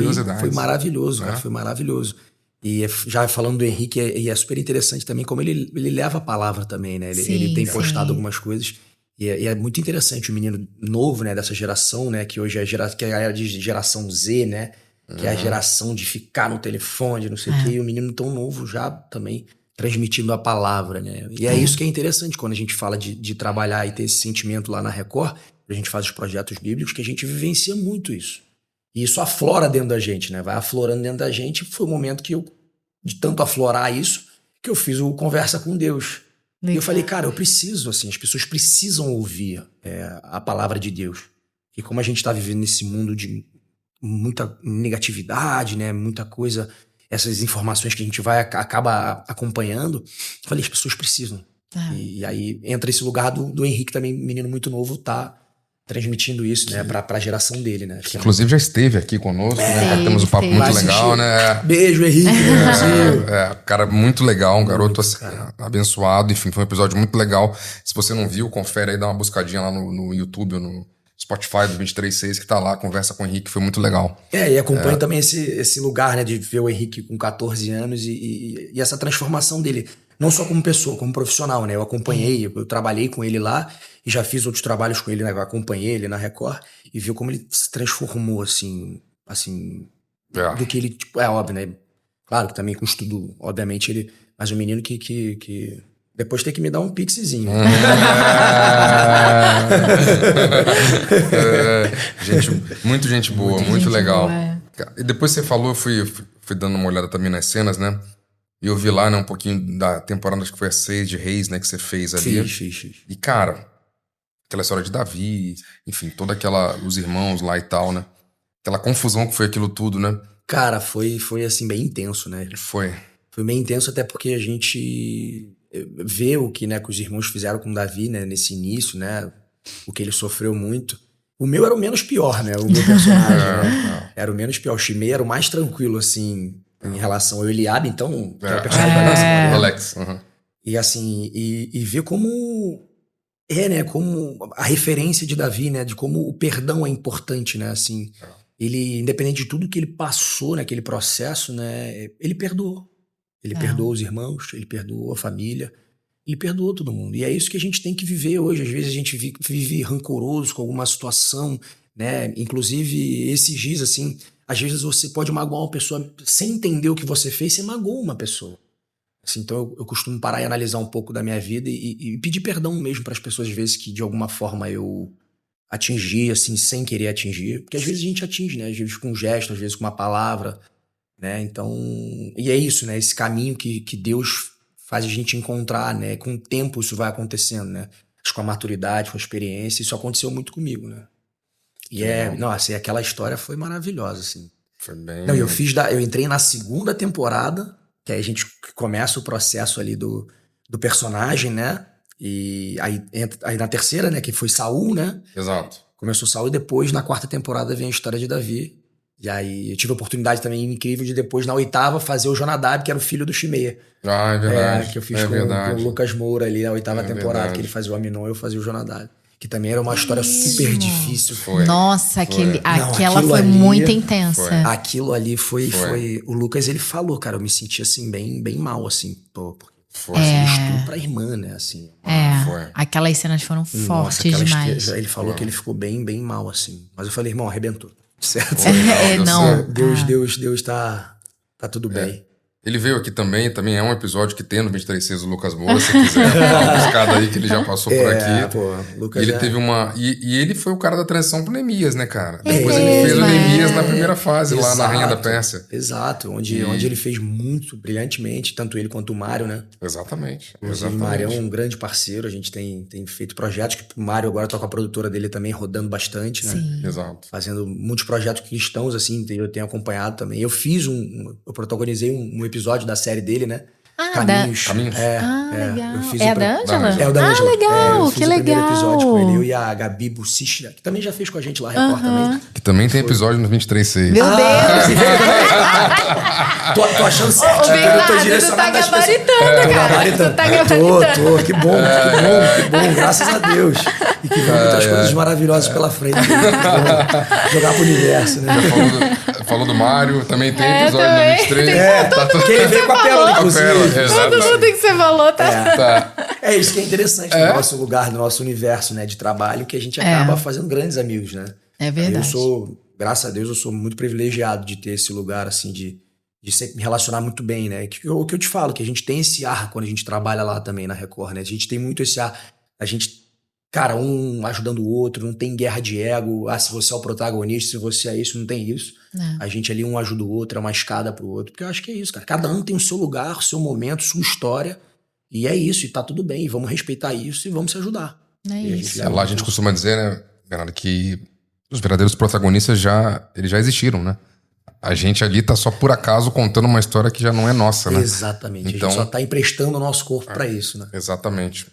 maravilhoso, né? Foi maravilhoso. E já falando do Henrique, é super interessante também como ele leva a palavra também, né? Ele tem postado algumas coisas. E é muito interessante o menino novo, né? Dessa geração, né? Que hoje que é a geração Z, né? Que é a geração de ficar no telefone, não sei o quê. E o menino tão novo já também transmitindo a palavra, né? E é isso que é interessante quando a gente fala de trabalhar e ter esse sentimento lá na Record. A gente faz os projetos bíblicos, que a gente vivencia muito isso. E isso aflora dentro da gente, né? Vai aflorando dentro da gente. Foi o momento que de tanto aflorar isso, que eu fiz o Conversa com Deus. Legal. E eu falei, cara, eu preciso, assim, as pessoas precisam ouvir a palavra de Deus. E como a gente tá vivendo nesse mundo de muita negatividade, né? Muita coisa, essas informações que a gente acaba acompanhando, eu falei, as pessoas precisam. E aí entra esse lugar do Henrique também, menino muito novo, tá transmitindo isso, né, pra geração dele, né? Acho que inclusive já esteve aqui conosco, né? Já temos um papo muito legal, né? Beijo, Henrique. Cara, muito legal, um garoto assim, abençoado, enfim, foi um episódio muito legal. Se você não viu, confere aí, dá uma buscadinha lá no YouTube ou no Spotify do 23.6, que tá lá, conversa com o Henrique, foi muito legal. E acompanha também esse lugar, né, de ver o Henrique com 14 anos e essa transformação dele, não só como pessoa, como profissional, né? Eu acompanhei, eu trabalhei com ele lá e já fiz outros trabalhos com ele, né? Eu acompanhei ele na Record e vi como ele se transformou, assim, do que ele, tipo, é óbvio, né? Claro que também com estudo, obviamente, mas um menino que depois tem que me dar um pixzinho. Muito gente boa, muito legal. E depois você falou, eu fui dando uma olhada também nas cenas, né? E eu vi lá, né, um pouquinho da temporada, acho que foi a 6 de Reis, né, que você fez ali. Fiz. E, cara, aquela história de Davi, enfim, os irmãos lá e tal, né? Aquela confusão que foi aquilo tudo, né? Cara, foi assim, bem intenso, né? Foi bem intenso até porque a gente vê o que, né, que os irmãos fizeram com Davi, né, nesse início, né? O que ele sofreu muito. O meu era o menos pior, né? O meu personagem, né? Era o menos pior. O Shimei era o mais tranquilo, assim, em relação ao Eliabe, então, que é o personagem do Alex. E assim, e ver como né, como a referência de Davi, né, de como o perdão é importante, né, assim. Ele, independente de tudo que ele passou naquele processo, né, ele perdoou. Ele perdoou os irmãos, ele perdoou a família, ele perdoou todo mundo. E é isso que a gente tem que viver hoje. Às vezes a gente vive rancoroso com alguma situação, né, inclusive esses dias, assim, às vezes você pode magoar uma pessoa sem entender o que você fez, você magoou uma pessoa. Assim, então eu costumo parar e analisar um pouco da minha vida e pedir perdão mesmo para as pessoas, às vezes, que de alguma forma eu atingir, assim, sem querer atingir. Porque às vezes a gente atinge, né? Às vezes com um gesto, às vezes com uma palavra, né? Então, e é isso, né? Esse caminho que Deus faz a gente encontrar, né? Com o tempo isso vai acontecendo, né? Acho que com a maturidade, com a experiência, isso aconteceu muito comigo, né? E nossa, e aquela história foi maravilhosa, assim. Foi bem... Não, eu entrei na segunda temporada, que aí a gente começa o processo ali do personagem, né? E aí na terceira, né, que foi Saul, né? Exato. Começou Saul e depois na quarta temporada vem a história de Davi. E aí eu tive a oportunidade também incrível de depois na oitava fazer o Jonadab, que era o filho do Shimei. Ah, é verdade. Que eu fiz com o Lucas Moura ali na oitava temporada, verdade. Que ele fazia o Aminon e eu fazia o Jonadab. Que também era uma história super difícil. Nossa, aquela foi muito intensa. Aquilo ali foi... O Lucas, ele falou, cara, eu me senti assim, bem mal, assim. Estupro pra irmã, né? Assim, aquelas cenas foram fortes demais. Ele falou que ele ficou bem mal, assim. Mas eu falei, irmão, arrebentou. Certo? Deus tá tudo bem. Ele veio aqui também é um episódio que tem no 23.6 do Lucas Moura, se quiser dar uma buscada aí, que ele já passou por aqui. Lucas ele teve uma... E ele foi o cara da transição pro Neemias, né, cara? Depois ele fez o Neemias na primeira fase, lá na Rainha da Pérsia. Exato, onde ele fez muito brilhantemente, tanto ele quanto o Mário, né? Exatamente. O Mário é um grande parceiro, a gente tem feito projetos, que o Mário agora tá com a produtora dele também rodando bastante, né? Sim. Exato. Fazendo muitos projetos cristãos, assim, eu tenho acompanhado também. Eu protagonizei um episódio da série dele, né? Caminhos. Legal. Eu fiz a da Ângela? É o da Ângela. Legal, eu fiz que o primeiro legal. episódio com ele, eu e a Gabi Bucicha, que também já fez com a gente lá, Record também. Que também tem episódio no 23.6. Meu Deus! Tô achando certo. Tu tá gabaritando, cara. Tu tá gabaritando. Que bom, graças a Deus. E que vem muitas coisas maravilhosas pela frente. Jogar pro universo, né? Já falou do Mário, também tem episódio no 23. Que ele veio com a Pérola, inclusive. Todo mundo que você falou, tá? É isso que é interessante no nosso lugar, no nosso universo, né, de trabalho, que a gente acaba fazendo grandes amigos, né? É verdade. Graças a Deus, eu sou muito privilegiado de ter esse lugar, assim, de sempre me relacionar muito bem, né? O que eu te falo, que a gente tem esse ar quando a gente trabalha lá também na Record, né? A gente tem muito esse ar, a gente, cara, um ajudando o outro, não tem guerra de ego, se você é o protagonista, se você é isso, não tem isso. A gente ali um ajuda o outro, é uma escada pro outro, porque eu acho que é isso, cara. Cada um tem o seu lugar, o seu momento, sua história, e é isso, e tá tudo bem, e vamos respeitar isso e vamos se ajudar. É isso. Lá a gente costuma dizer, né, Bernardo, que os verdadeiros protagonistas já existiram, né? A gente ali tá só por acaso contando uma história que já não é nossa, né? Exatamente. Então, a gente só tá emprestando o nosso corpo pra isso, né? Exatamente.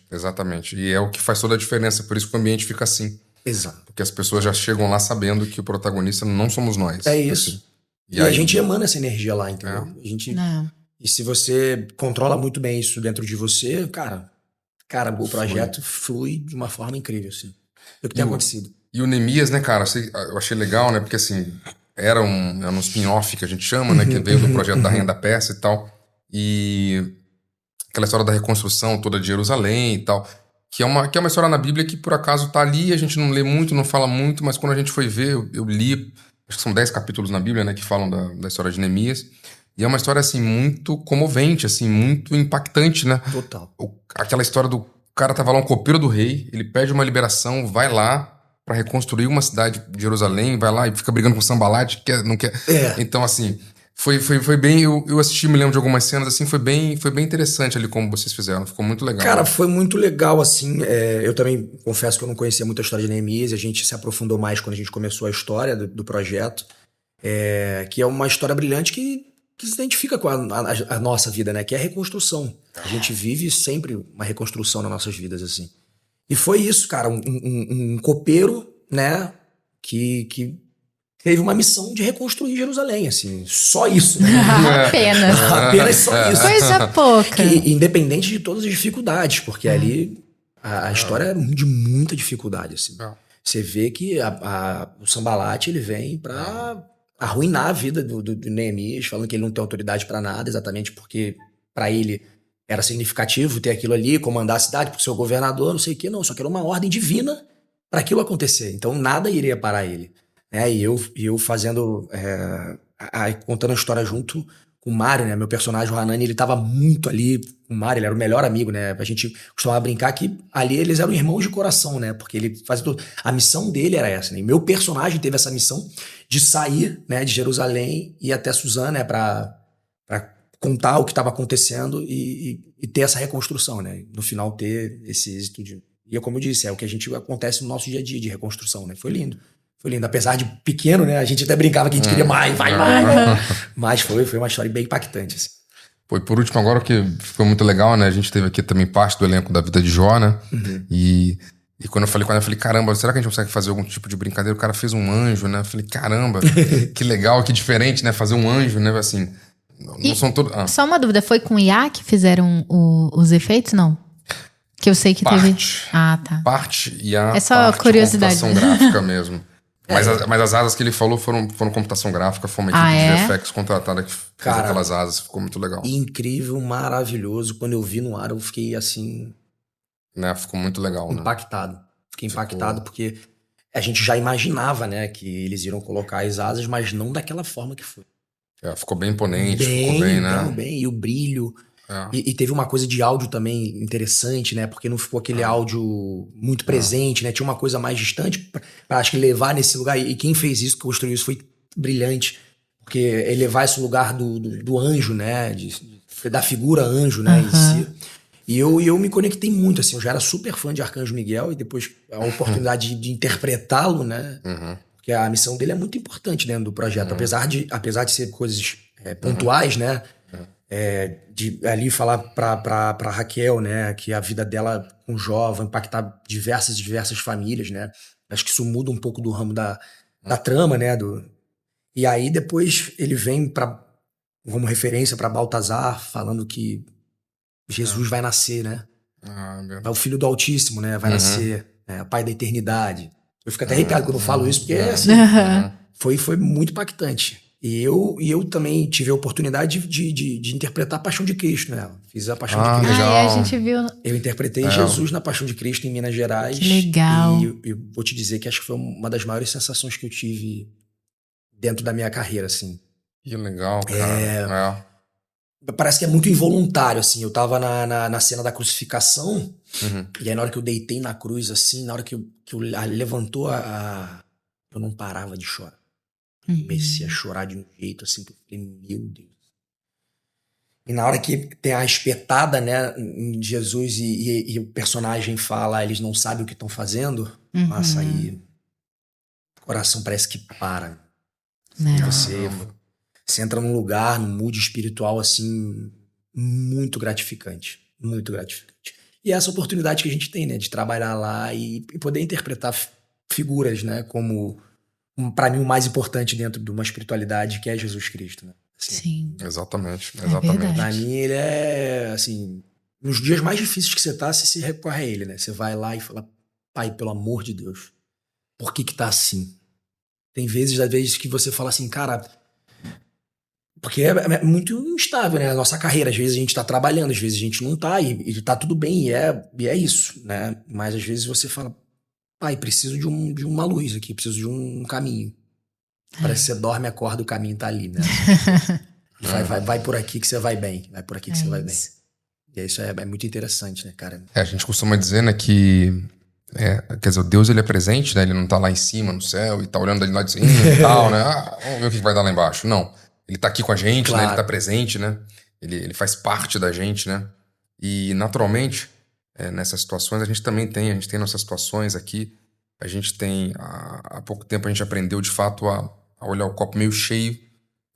E é o que faz toda a diferença, por isso que o ambiente fica assim. Exato. Porque as pessoas já chegam lá sabendo que o protagonista não somos nós. É isso. Assim. E a gente emana essa energia lá, entendeu? E se você controla muito bem isso dentro de você, cara, o projeto flui de uma forma incrível, assim. É o que tem acontecido. E o Neemias, né, cara, eu achei legal, né, porque assim, era um spin-off que a gente chama, né, que veio do projeto da Rainha da Pérsia e tal, e aquela história da reconstrução toda de Jerusalém e tal, que é uma história na Bíblia que por acaso tá ali, a gente não lê muito, não fala muito, mas quando a gente foi ver, eu li, acho que são 10 capítulos na Bíblia, né, que falam da história de Neemias, e é uma história, assim, muito comovente, assim, muito impactante, né? Total. Aquela história do cara tava lá, um copeiro do rei, ele pede uma liberação, vai lá pra reconstruir uma cidade de Jerusalém, vai lá e fica brigando com Sambalat, não quer. Então, assim, foi bem, eu assisti, me lembro de algumas cenas, assim, foi bem interessante ali como vocês fizeram, ficou muito legal. Cara, foi muito legal, assim, eu também confesso que eu não conhecia muito a história de Neemias, a gente se aprofundou mais quando a gente começou a história do projeto, que é uma história brilhante que se identifica com a nossa vida, né? Que é a reconstrução. A gente vive sempre uma reconstrução nas nossas vidas, assim. E foi isso, cara. Um copeiro, né? Que teve uma missão de reconstruir Jerusalém, assim. Só isso, né? Apenas. Apenas só isso. Coisa pouca. Independente de todas as dificuldades, porque ali a história é de muita dificuldade, assim. Você vê que o Sambalat, ele vem pra arruinar a vida do Neemias, falando que ele não tem autoridade pra nada, exatamente porque pra ele era significativo ter aquilo ali, comandar a cidade, porque ser o governador, não sei o que, não, só que era uma ordem divina pra aquilo acontecer, então nada iria parar ele, né? E eu fazendo, contando a história junto o Mário, né? Meu personagem, o Hanani, ele tava muito ali com o Mário, ele era o melhor amigo, né? A gente costumava brincar que ali eles eram irmãos de coração, né? Porque ele fazia tudo. A missão dele era essa, né? E meu personagem teve essa missão de sair, né, de Jerusalém e ir até Suzã, né, pra contar o que estava acontecendo e ter essa reconstrução, né? No final ter esse êxito de... E como eu disse, é o que acontece no nosso dia a dia de reconstrução, né? Foi lindo. Foi lindo. Apesar de pequeno, né? A gente até brincava que a gente queria mais, vai mais. Mas foi uma história bem impactante, assim. Pô, e por último, agora que ficou muito legal, né? A gente teve aqui também parte do elenco da Vida de Jó, né? E quando eu falei, caramba, será que a gente consegue fazer algum tipo de brincadeira? O cara fez um anjo, né? Eu falei, caramba, que legal, que diferente, né? Fazer um anjo, né? Assim, não são todos... Só uma dúvida, foi com o IA que fizeram os efeitos, não? Que eu sei que teve... Ah, tá. Parte e a é só curiosidade. Computação gráfica mesmo. Mas as asas que ele falou foram computação gráfica, foi uma equipe de VFX contratada que fez aquelas asas, ficou muito legal. Incrível, maravilhoso. Quando eu vi no ar, eu fiquei assim... Né? Ficou muito legal, impactado. Né? Fiquei impactado porque a gente já imaginava, né, que eles iriam colocar as asas, mas não daquela forma que foi. Ficou bem imponente, ficou bem, né? Bem, e o brilho... E teve uma coisa de áudio também interessante, né? Porque não ficou aquele áudio muito presente, né? Tinha uma coisa mais distante pra acho que levar nesse lugar. E quem fez isso, que construiu isso, foi brilhante. Porque elevar esse lugar do anjo, né? Da figura anjo, né? Em si. E eu me conectei muito, assim. Eu já era super fã de Arcanjo Miguel e depois a oportunidade de interpretá-lo, né? Porque a missão dele é muito importante dentro do projeto. Apesar de ser coisas pontuais, né? De ali falar pra Raquel, né, que a vida dela com Jó vai impactar diversas famílias, né? Acho que isso muda um pouco do ramo da trama, né? E aí depois ele vem como referência para Baltazar, falando que Jesus vai nascer, né? É o filho do Altíssimo, né? Vai nascer, né? O pai da eternidade. Eu fico até arrepiado quando eu falo isso, porque assim, foi muito impactante. E eu também tive a oportunidade de interpretar a Paixão de Cristo, né? Fiz a Paixão de Cristo. Legal. A gente viu... Eu interpretei Jesus na Paixão de Cristo em Minas Gerais. Que legal. E eu vou te dizer que acho que foi uma das maiores sensações que eu tive dentro da minha carreira, assim. Que legal, cara. Parece que é muito involuntário, assim. Eu tava na cena da crucificação, e aí na hora que eu deitei na cruz, assim, na hora que eu levantou eu não parava de chorar. Comecei a chorar de um jeito assim, que eu falei, meu Deus. E na hora que tem a espetada, né, em Jesus e o personagem fala, eles não sabem o que estão fazendo, nossa, aí o coração parece que para. Você entra num lugar, num mood espiritual, assim, muito gratificante. Muito gratificante. E essa oportunidade que a gente tem, né, de trabalhar lá e poder interpretar figuras, né, como... Pra mim, o mais importante dentro de uma espiritualidade que é Jesus Cristo, né? Assim, Sim. Exatamente. Pra mim, ele é, assim... Nos dias mais difíceis que você tá, você se recorre a ele, né? Você vai lá e fala, pai, pelo amor de Deus, por que tá assim? Tem às vezes que você fala assim, cara... Porque é muito instável, né? A nossa carreira. Às vezes a gente tá trabalhando, às vezes a gente não tá, e tá tudo bem, e é isso, né? Mas às vezes você fala... Pai, preciso de uma luz aqui, preciso de um caminho. Parece que você dorme, acorda, o caminho tá ali, né? Vai por aqui que você vai bem. Vai por aqui que você vai bem. E isso é muito interessante, né, cara? A gente costuma dizer, né, que... quer dizer, o Deus, ele é presente, né? Ele não tá lá em cima, no céu, e tá olhando ali lá de cima e tal, né? Vamos ver o que vai dar lá embaixo. Não. Ele tá aqui com a gente, né? Ele tá presente, né? Ele faz parte da gente, né? E, naturalmente... nessas situações, a gente tem nossas situações aqui, a gente tem, há pouco tempo a gente aprendeu de fato a olhar o copo meio cheio,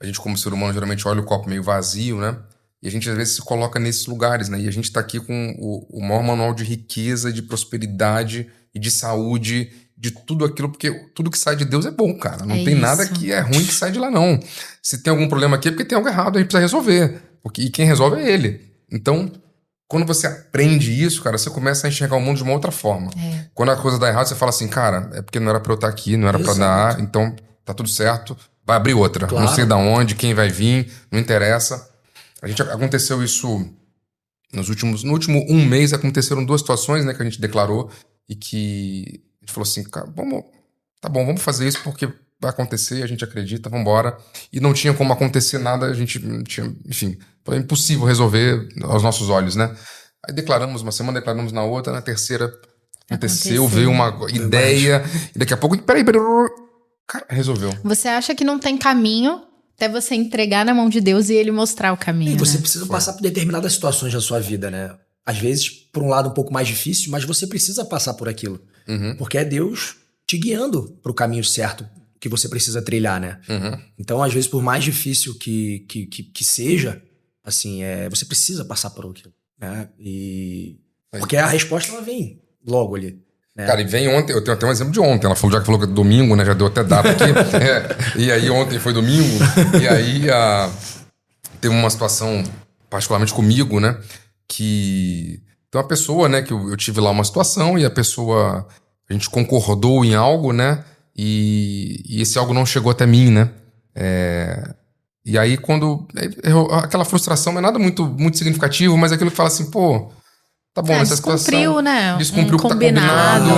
a gente como ser humano geralmente olha o copo meio vazio, né, e a gente às vezes se coloca nesses lugares, né, e a gente tá aqui com o maior manual de riqueza, de prosperidade e de saúde, de tudo aquilo, porque tudo que sai de Deus é bom, cara, não tem nada que é ruim que sai de lá não, se tem algum problema aqui é porque tem algo errado, a gente precisa resolver, e quem resolve é ele, então... Quando você aprende isso, cara, você começa a enxergar o mundo de uma outra forma. Quando a coisa dá errado, você fala assim, cara, é porque não era pra eu estar aqui, não era pra dar, então tá tudo certo, vai abrir outra. Claro. Não sei da onde, quem vai vir, não interessa. Aconteceu isso no último um mês, aconteceram 2 situações, né, que a gente declarou e que a gente falou assim, cara, vamos fazer isso porque vai acontecer, a gente acredita, vambora. E não tinha como acontecer nada, a gente não tinha, enfim, foi impossível resolver aos nossos olhos, né? Aí declaramos uma semana, declaramos na outra, na terceira aconteceu, veio uma ideia, e daqui a pouco, peraí, cara, resolveu. Você acha que não tem caminho até você entregar na mão de Deus e ele mostrar o caminho, E você né? precisa passar por determinadas situações da sua vida, né? Às vezes, por um lado, um pouco mais difícil, mas você precisa passar por aquilo. Porque é Deus te guiando pro caminho certo que você precisa trilhar, né? Então, às vezes, por mais difícil que seja, assim, você precisa passar por aquilo, né? Porque a resposta, ela vem logo ali. Cara, e vem ontem, eu tenho até um exemplo de ontem. Ela falou, já que falou que é domingo, né? Já deu até data aqui. E aí ontem foi domingo, e aí teve uma situação, particularmente comigo, né? Que tem uma pessoa, né? Que eu tive lá uma situação e a pessoa, a gente concordou em algo, né? E esse algo não chegou até mim, né? E aí quando... aquela frustração não é nada muito significativo, mas é aquilo que fala assim, pô... Tá bom, nessa descumpriu, situação, né? Descumpriu o que tá combinado.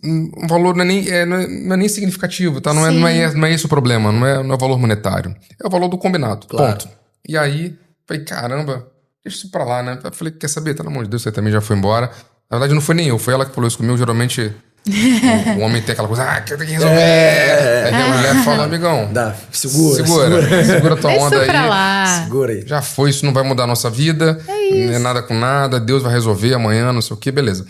Um valor não é nem significativo, tá? Não é esse o problema, não é o valor monetário. É o valor do combinado, Claro. ponto. E aí, falei, caramba, deixa isso pra lá, né? Eu falei, quer saber? Tá na mão de Deus, você também já foi embora. Na verdade, não foi nem eu, foi ela que falou isso comigo. Geralmente, o homem tem aquela coisa, tem que resolver. Aí a mulher fala, amigão, segura tua onda aí. Pra lá. Segura aí. Já foi, isso não vai mudar a nossa vida. Não é nada com nada, Deus vai resolver amanhã, não sei o que, beleza.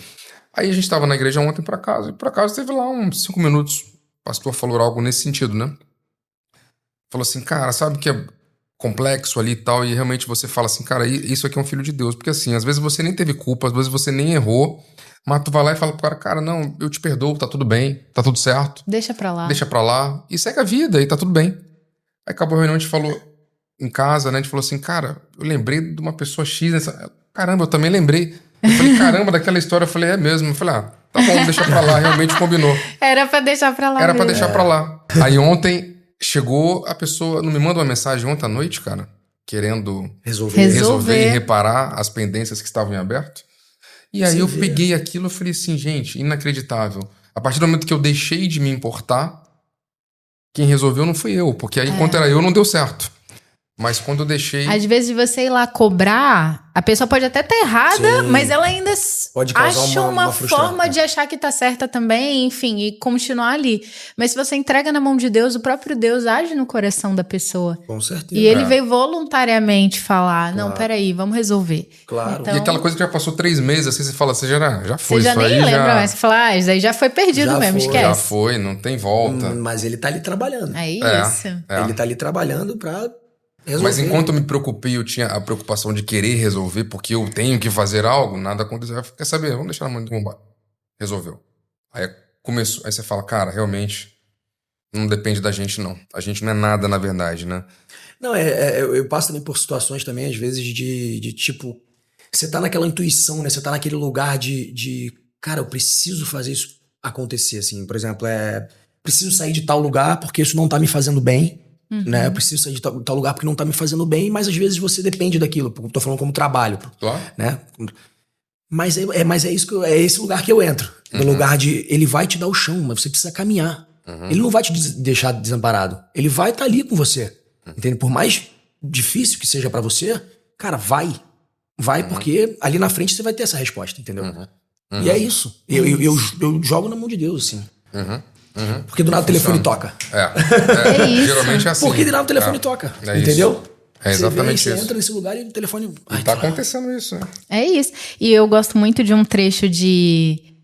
Aí a gente tava na igreja ontem pra casa, e por acaso teve lá uns 5 minutos. O pastor falou algo nesse sentido, né? Falou assim, cara, sabe que é complexo ali e tal, e realmente você fala assim, cara, isso aqui é um filho de Deus. Porque assim, às vezes você nem teve culpa, às vezes você nem errou, mas tu vai lá e fala pro cara, não, eu te perdoo, tá tudo bem, tá tudo certo. Deixa pra lá. Deixa pra lá, e segue a vida, e tá tudo bem. Aí acabou a reunião, a gente falou em casa, né? A gente falou assim, cara, eu lembrei de uma pessoa X, caramba, eu também lembrei. Eu falei, caramba, daquela história, eu falei, é mesmo. Eu falei, tá bom, deixa pra lá, realmente combinou. Era pra deixar pra lá. Era pra deixar pra lá. Aí ontem chegou a pessoa, não me manda uma mensagem ontem à noite, cara, querendo resolver e reparar as pendências que estavam em aberto. E aí eu peguei aquilo e falei assim, gente, inacreditável. A partir do momento que eu deixei de me importar, quem resolveu não fui eu, porque aí enquanto era eu não deu certo. Mas quando eu deixei... Às vezes você ir lá cobrar, a pessoa pode até estar errada, mas ela ainda pode causar acha uma frustração, forma de achar que tá certa também, enfim, e continuar ali. Mas se você entrega na mão de Deus, o próprio Deus age no coração da pessoa. Com certeza. E ele veio voluntariamente falar, não, peraí, vamos resolver. Claro. Então, e aquela coisa que já passou 3 meses, assim, você fala, você já foi. Você já isso nem aí lembra mais. Você fala, isso aí já foi perdido Já mesmo, foi, esquece. Já foi, não tem volta. Mas ele tá ali trabalhando. É isso. Ele tá ali trabalhando pra resolver. Mas enquanto eu me preocupei, eu tinha a preocupação de querer resolver, porque eu tenho que fazer algo, nada aconteceu. Quer saber? Vamos deixar na mão de vambora. Resolveu. Aí começou. Aí você fala, cara, realmente não depende da gente, não. A gente não é nada, na verdade, né? Não, eu passo também por situações também, às vezes, de tipo... Você tá naquela intuição, né? Você tá naquele lugar de cara, eu preciso fazer isso acontecer, assim. Por exemplo, preciso sair de tal lugar porque isso não tá me fazendo bem. Né? Eu preciso sair de tal lugar porque não tá me fazendo bem, mas às vezes você depende daquilo. Tô falando como trabalho. Claro. Né? Mas é isso é esse lugar que eu entro. No lugar de ele vai te dar o chão, mas você precisa caminhar. Ele não vai te deixar desamparado. Ele vai estar ali com você. Entende? Por mais difícil que seja pra você, cara, vai. Vai, porque ali na frente você vai ter essa resposta, entendeu? E é isso. Eu jogo na mão de Deus, assim. Porque do nada o telefone toca. É isso. Geralmente é assim. Porque do nada o telefone toca. É entendeu? Isso. É exatamente você isso. Você entra nesse lugar e o telefone... E tá acontecendo isso, né? É isso. E eu gosto muito de um trecho de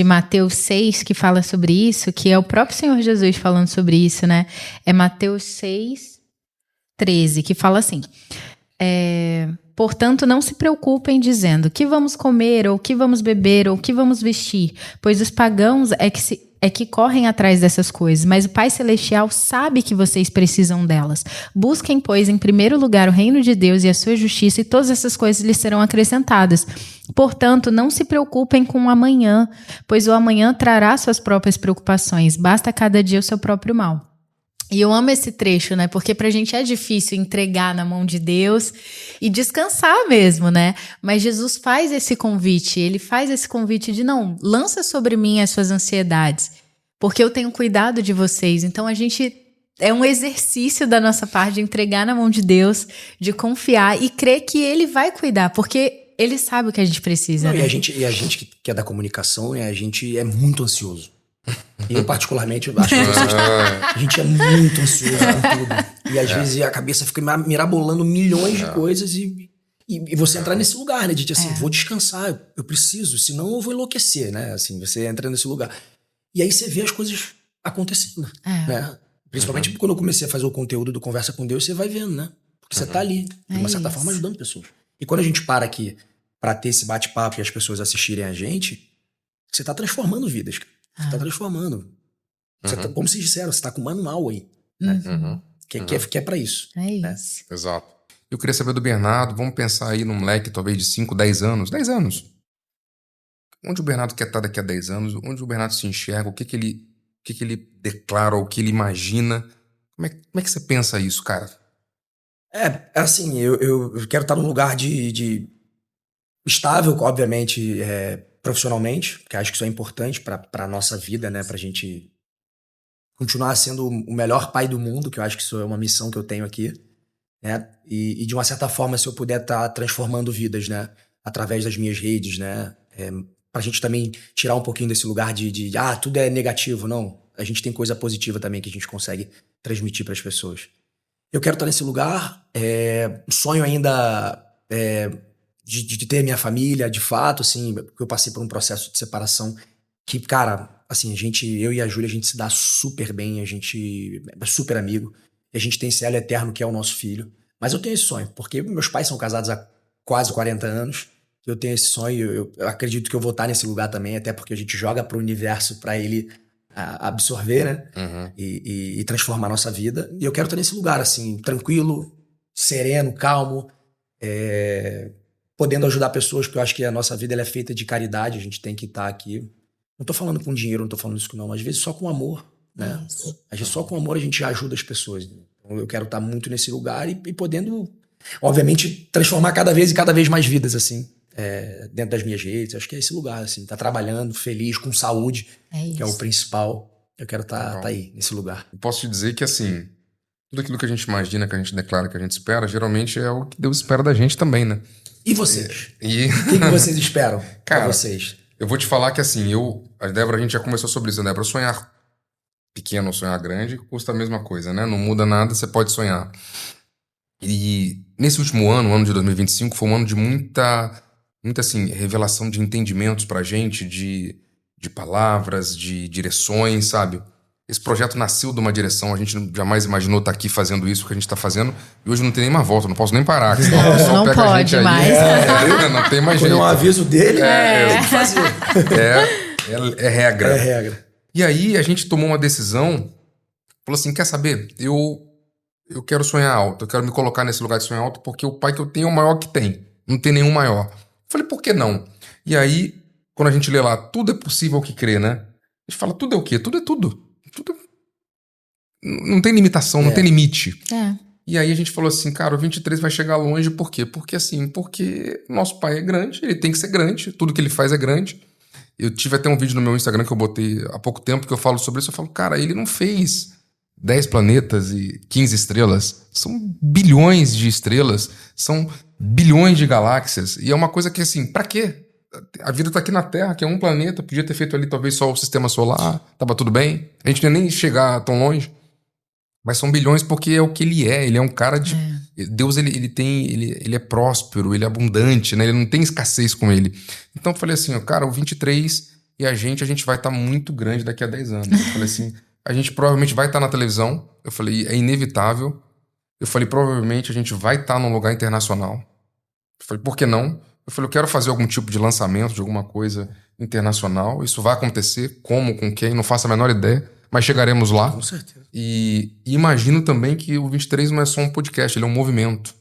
Mateus 6 que fala sobre isso, que é o próprio Senhor Jesus falando sobre isso, né? É Mateus 6, 13, que fala assim... Portanto, não se preocupem dizendo que vamos comer, ou que vamos beber, ou que vamos vestir, pois os pagãos é que correm atrás dessas coisas, mas o Pai Celestial sabe que vocês precisam delas. Busquem, pois, em primeiro lugar o reino de Deus e a sua justiça, e todas essas coisas lhes serão acrescentadas. Portanto, não se preocupem com o amanhã, pois o amanhã trará suas próprias preocupações. Basta cada dia o seu próprio mal. E eu amo esse trecho, né? Porque pra gente é difícil entregar na mão de Deus e descansar mesmo, né? Mas Jesus faz esse convite, ele faz esse convite de não, lança sobre mim as suas ansiedades. porque eu tenho cuidado de vocês. Então a gente é um exercício da nossa parte de entregar na mão de Deus, de confiar e crer que Ele vai cuidar, porque Ele sabe o que a gente precisa. Não, né? e a gente que é da comunicação, a gente é muito ansioso. Eu, particularmente, acho que a gente é muito ansioso com tudo. E às vezes a cabeça fica mirabolando milhões de coisas e você entrar nesse lugar, né? De assim, vou descansar, eu preciso, senão eu vou enlouquecer, né? Assim, você entra nesse lugar. E aí você vê as coisas acontecendo, né? Principalmente quando eu comecei a fazer o conteúdo do Conversa com Deus, você vai vendo, né? Porque você tá ali, de uma certa forma, ajudando pessoas. E quando a gente para aqui pra ter esse bate-papo e as pessoas assistirem a gente, você tá transformando vidas, cara. Você tá transformando. Você tá, como vocês disseram, você tá com um manual aí, né? Que é pra isso. É isso. Né? Exato. Eu queria saber do Bernardo, vamos pensar aí num moleque talvez de 5, 10 anos. 10 anos. Onde o Bernardo quer estar daqui a 10 anos? Onde o Bernardo se enxerga? O que ele declara? O que ele imagina? Como é que você pensa isso, cara? Assim, eu quero estar num lugar de estável, obviamente, profissionalmente, porque acho que isso é importante pra nossa vida, né? Pra gente continuar sendo o melhor pai do mundo, que eu acho que isso é uma missão que eu tenho aqui, né? E de uma certa forma, se eu puder estar transformando vidas, né? Através das minhas redes, né? Pra gente também tirar um pouquinho desse lugar de tudo é negativo. Não, a gente tem coisa positiva também que a gente consegue transmitir pras pessoas. Eu quero estar nesse lugar, sonho ainda de ter minha família, de fato, assim, porque eu passei por um processo de separação que, cara, assim, eu e a Júlia, a gente se dá super bem, a gente é super amigo, e a gente tem esse elo eterno que é o nosso filho. Mas eu tenho esse sonho, porque meus pais são casados há quase 40 anos, eu tenho esse sonho, eu acredito que eu vou estar nesse lugar também, até porque a gente joga pro universo pra ele absorver, né? E transformar a nossa vida. E eu quero estar nesse lugar, assim, tranquilo, sereno, calmo, podendo ajudar pessoas, porque eu acho que a nossa vida ela é feita de caridade, a gente tem que estar aqui. Não tô falando com dinheiro, não tô falando isso não, mas às vezes só com amor, né? Às vezes só com amor a gente ajuda as pessoas. Então eu quero estar muito nesse lugar e podendo, obviamente, transformar cada vez mais vidas, assim, dentro das minhas redes. Acho que é esse lugar, assim, tá trabalhando, feliz, com saúde, que é o principal. Eu quero estar aí, nesse lugar. Eu posso te dizer que, assim, tudo aquilo que a gente imagina, que a gente declara, que a gente espera, geralmente é o que Deus espera da gente também, né? E vocês? O que vocês esperam pra vocês? Eu vou te falar que, assim, a Débora, a gente já conversou sobre isso, né, Débora? Sonhar pequeno ou sonhar grande custa a mesma coisa, né? Não muda nada, você pode sonhar. E nesse último ano, o ano de 2025, foi um ano de muita assim, revelação de entendimentos pra gente, de palavras, de direções, sabe? Esse projeto nasceu de uma direção, a gente jamais imaginou estar aqui fazendo isso que a gente tá fazendo, e hoje não tem nem mais volta, não posso nem parar, senão o pessoal não pega pode a gente mais. Não tem mais Quando jeito. é um aviso dele, tem que fazer. É regra. É regra. E aí a gente tomou uma decisão, falou assim, quer saber? Eu quero sonhar alto, eu quero me colocar nesse lugar de sonhar alto, porque o pai que eu tenho é o maior que tem, não tem nenhum maior. Falei, por que não? E aí, quando a gente lê lá, tudo é possível que crê, né? A gente fala, tudo é o quê? Tudo é tudo. Não tem limitação, não tem limite. E aí a gente falou assim, cara, o 23 vai chegar longe, por quê? Porque nosso pai é grande, ele tem que ser grande, tudo que ele faz é grande. Eu tive até um vídeo no meu Instagram que eu botei há pouco tempo que eu falo sobre isso, eu falo, cara, ele não fez 10 planetas e 15 estrelas, são bilhões de estrelas, são bilhões de galáxias, e é uma coisa que assim, pra quê? A vida tá aqui na Terra, que é um planeta, podia ter feito ali talvez só o sistema solar, tava tudo bem, a gente não ia nem chegar tão longe, mas são bilhões porque é o que ele é um cara de... Deus, ele é próspero, ele é abundante, né? Ele não tem escassez com ele. Então eu falei assim, cara, o 23 e a gente vai estar muito grande daqui a 10 anos. Eu falei assim, a gente provavelmente vai estar na televisão, eu falei, é inevitável. Eu falei, provavelmente a gente vai estar num lugar internacional. Eu falei, por que não? Eu falei, eu quero fazer algum tipo de lançamento de alguma coisa internacional. Isso vai acontecer, como, com quem, não faço a menor ideia, mas chegaremos lá. Com certeza. E imagino também que o 23 não é só um podcast, ele é um movimento.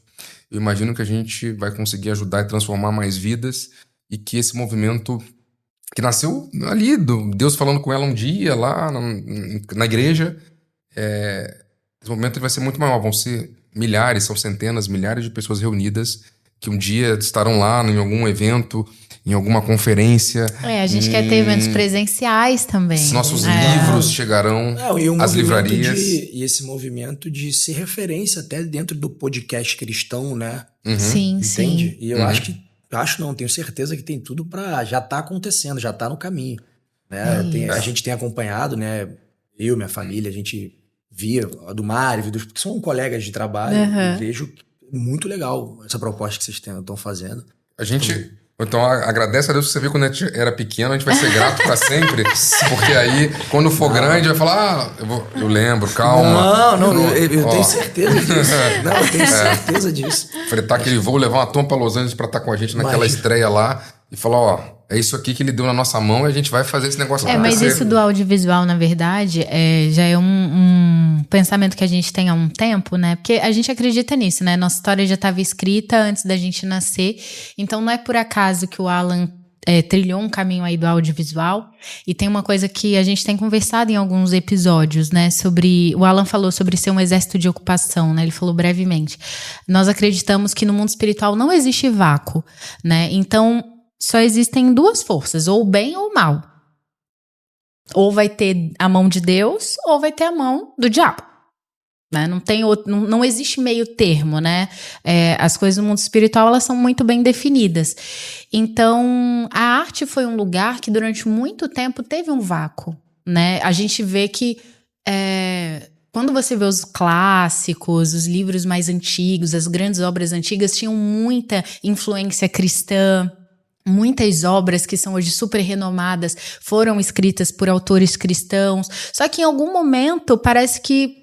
Eu imagino que a gente vai conseguir ajudar e transformar mais vidas e que esse movimento que nasceu ali, Deus falando com ela um dia lá na igreja, esse movimento vai ser muito maior, vão ser milhares, são centenas, milhares de pessoas reunidas que um dia estarão lá em algum evento em alguma conferência. A gente quer ter eventos presenciais também. Se nossos livros chegarão às livrarias. E esse movimento de ser referência até dentro do podcast cristão, né? Sim, Entende? sim. E eu tenho certeza que tem tudo pra já tá acontecendo, já tá no caminho. Né? A gente tem acompanhado, né? Eu, minha família, a gente via a do Mário, porque são colegas de trabalho, e vejo muito legal essa proposta que vocês estão fazendo. A gente... Então, agradece a Deus que você viu quando a gente era pequeno, a gente vai ser grato pra sempre. Porque aí, quando for grande, vai falar, eu lembro, calma. Eu tenho certeza disso. Eu tenho certeza disso. Fretar aquele voo, levar uma turma pra Los Angeles pra estar com a gente naquela estreia lá e falar, é isso aqui que ele deu na nossa mão e a gente vai fazer esse negócio acontecer. Mas isso do audiovisual, na verdade, já é um pensamento que a gente tem há um tempo, né? Porque a gente acredita nisso, né? Nossa história já estava escrita antes da gente nascer. Então, não é por acaso que o Alan trilhou um caminho aí do audiovisual. E tem uma coisa que a gente tem conversado em alguns episódios, né? O Alan falou sobre ser um exército de ocupação, né? Ele falou brevemente. Nós acreditamos que no mundo espiritual não existe vácuo, né? Então, só existem duas forças, ou o bem ou o mal. Ou vai ter a mão de Deus, ou vai ter a mão do diabo. Né? Não existe meio termo, né? As coisas do mundo espiritual, elas são muito bem definidas. Então, a arte foi um lugar que durante muito tempo teve um vácuo, né? A gente vê que quando você vê os clássicos, os livros mais antigos, as grandes obras antigas tinham muita influência cristã. Muitas obras que são hoje super renomadas foram escritas por autores cristãos. Só que em algum momento parece que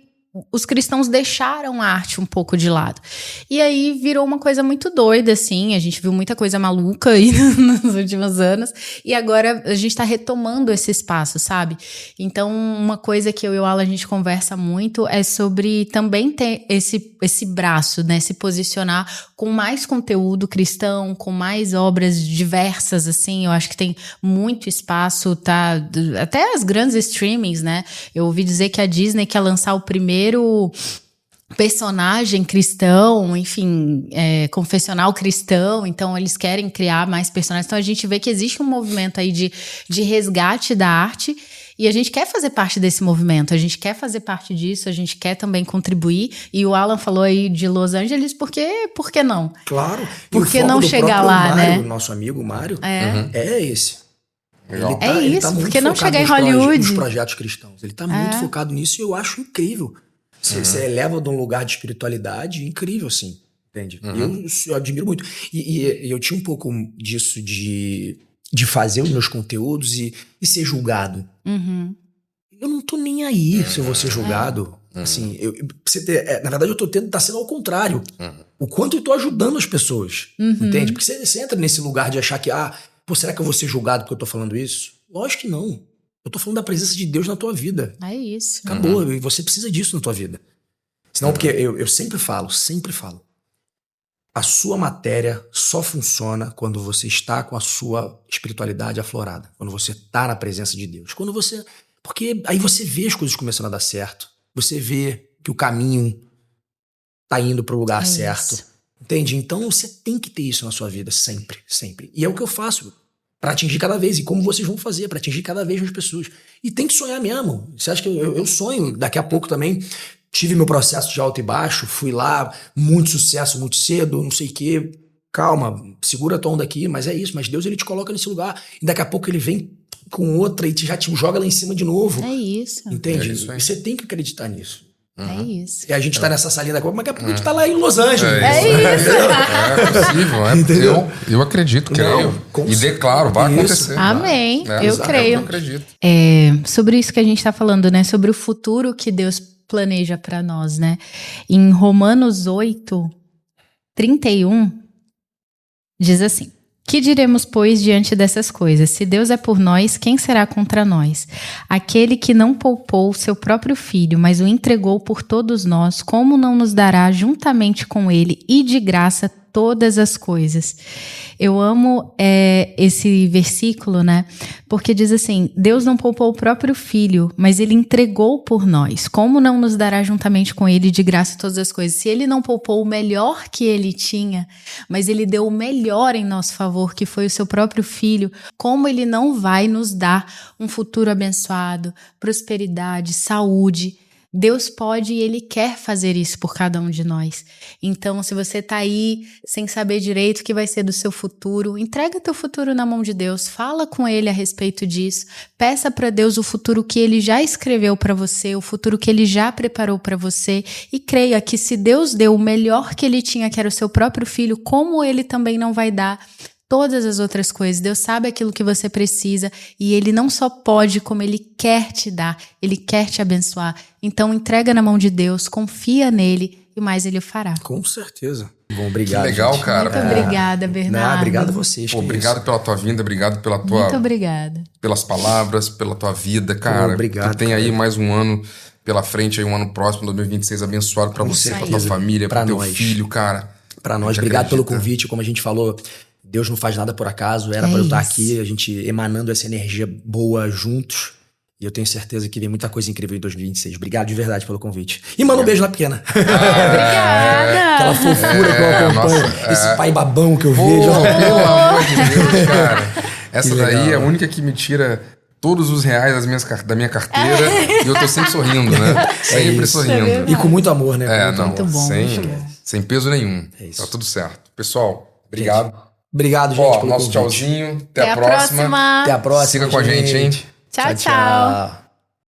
os cristãos deixaram a arte um pouco de lado. E aí virou uma coisa muito doida, assim. A gente viu muita coisa maluca aí nos últimos anos. E agora a gente tá retomando esse espaço, sabe? Então, uma coisa que eu e o Alan, a gente conversa muito é sobre também ter esse braço, né? Se posicionar com mais conteúdo cristão, com mais obras diversas, assim. Eu acho que tem muito espaço, tá? Até as grandes streamings, né? Eu ouvi dizer que a Disney quer lançar o primeiro personagem cristão, enfim, confessional cristão, então eles querem criar mais personagens. Então a gente vê que existe um movimento aí de resgate da arte e a gente quer fazer parte desse movimento, a gente quer fazer parte disso, a gente quer também contribuir. E o Alan falou aí de Los Angeles, por que não? Claro. Por que não chegar lá, Mário, né? O nosso amigo Mário é esse. Ele tá muito porque não chegar em Hollywood? Nos projetos cristãos. Ele tá muito focado nisso e eu acho incrível. Você eleva de um lugar de espiritualidade incrível, assim, entende? Eu admiro muito. E eu tinha um pouco disso de fazer os meus conteúdos e ser julgado. Eu não tô nem aí se eu vou ser julgado. Assim, na verdade, eu tô tá sendo ao contrário. O quanto eu tô ajudando as pessoas, entende? Porque você entra nesse lugar de achar que, será que eu vou ser julgado porque eu tô falando isso? Lógico que não. Eu tô falando da presença de Deus na tua vida. É isso. Acabou. E você precisa disso na tua vida. Senão, porque eu sempre falo. A sua matéria só funciona quando você está com a sua espiritualidade aflorada. Quando você tá na presença de Deus. Porque aí você vê as coisas começando a dar certo. Você vê que o caminho tá indo pro lugar certo. Isso. Entende? Então você tem que ter isso na sua vida sempre, sempre. E é o que eu faço. Pra atingir cada vez, e como vocês vão fazer, pra atingir cada vez mais pessoas. E tem que sonhar mesmo. Você acha que eu sonho, daqui a pouco também, tive meu processo de alto e baixo, fui lá, muito sucesso, muito cedo, não sei o quê. Calma, segura a tua onda aqui, mas é isso. Mas Deus, ele te coloca nesse lugar, e daqui a pouco ele vem com outra e já te joga lá em cima de novo. É isso. Entende? É isso aí. E você tem que acreditar nisso. É isso. E a gente tá nessa salinha da Copa, mas daqui a pouco a gente tá lá em Los Angeles. É isso. É possível. Eu acredito, creio. E declaro, vai acontecer. Amém. Eu creio. Eu acredito. Sobre isso que a gente tá falando, né? Sobre o futuro que Deus planeja pra nós, né? Em Romanos 8:31, diz assim: que diremos, pois, diante dessas coisas? Se Deus é por nós, quem será contra nós? Aquele que não poupou seu próprio filho, mas o entregou por todos nós, como não nos dará juntamente com ele e de graça todas as coisas. Eu amo esse versículo, né? Porque diz assim, Deus não poupou o próprio Filho, mas Ele entregou por nós. Como não nos dará juntamente com Ele de graça todas as coisas? Se Ele não poupou o melhor que Ele tinha, mas Ele deu o melhor em nosso favor, que foi o seu próprio Filho, como Ele não vai nos dar um futuro abençoado, prosperidade, saúde? Deus pode e Ele quer fazer isso por cada um de nós. Então, se você tá aí sem saber direito o que vai ser do seu futuro, entrega teu futuro na mão de Deus, fala com Ele a respeito disso, peça para Deus o futuro que Ele já escreveu para você, o futuro que Ele já preparou para você, e creia que se Deus deu o melhor que Ele tinha, que era o seu próprio Filho, como Ele também não vai dar todas as outras coisas. Deus sabe aquilo que você precisa e Ele não só pode, como Ele quer te dar, Ele quer te abençoar. Então entrega na mão de Deus, confia nele e mais Ele o fará. Com certeza. Bom, obrigado. Que legal, gente. cara. Muito obrigada, Bernardo. Obrigado a vocês. Pô, obrigado pela tua vinda, obrigado pela tua... Muito obrigada. Pelas palavras, pela tua vida, cara. Pô, obrigado. Tu tem aí mais um ano pela frente, aí um ano próximo, 2026, abençoado pra você, pra tua família, pro teu filho, cara. Pra nós, obrigado pelo convite, como a gente falou... Deus não faz nada por acaso, era para eu estar aqui, a gente emanando essa energia boa juntos. E eu tenho certeza que vem muita coisa incrível em 2026. Obrigado de verdade pelo convite. E manda um beijo na pequena. Obrigada! Aquela fofura que eu acompanho, esse pai babão que eu vejo. Pelo amor de Deus, cara. Essa daí é a única que me tira todos os reais da minha carteira e eu tô sempre sorrindo, né? Sempre sorrindo. E com muito amor, né? Muito bom. Sem peso nenhum. Tá tudo certo. Pessoal, obrigado. Gente, obrigado, gente. Nosso tchauzinho. Até a próxima. Até a próxima. Siga com a gente, hein? Tchau, tchau.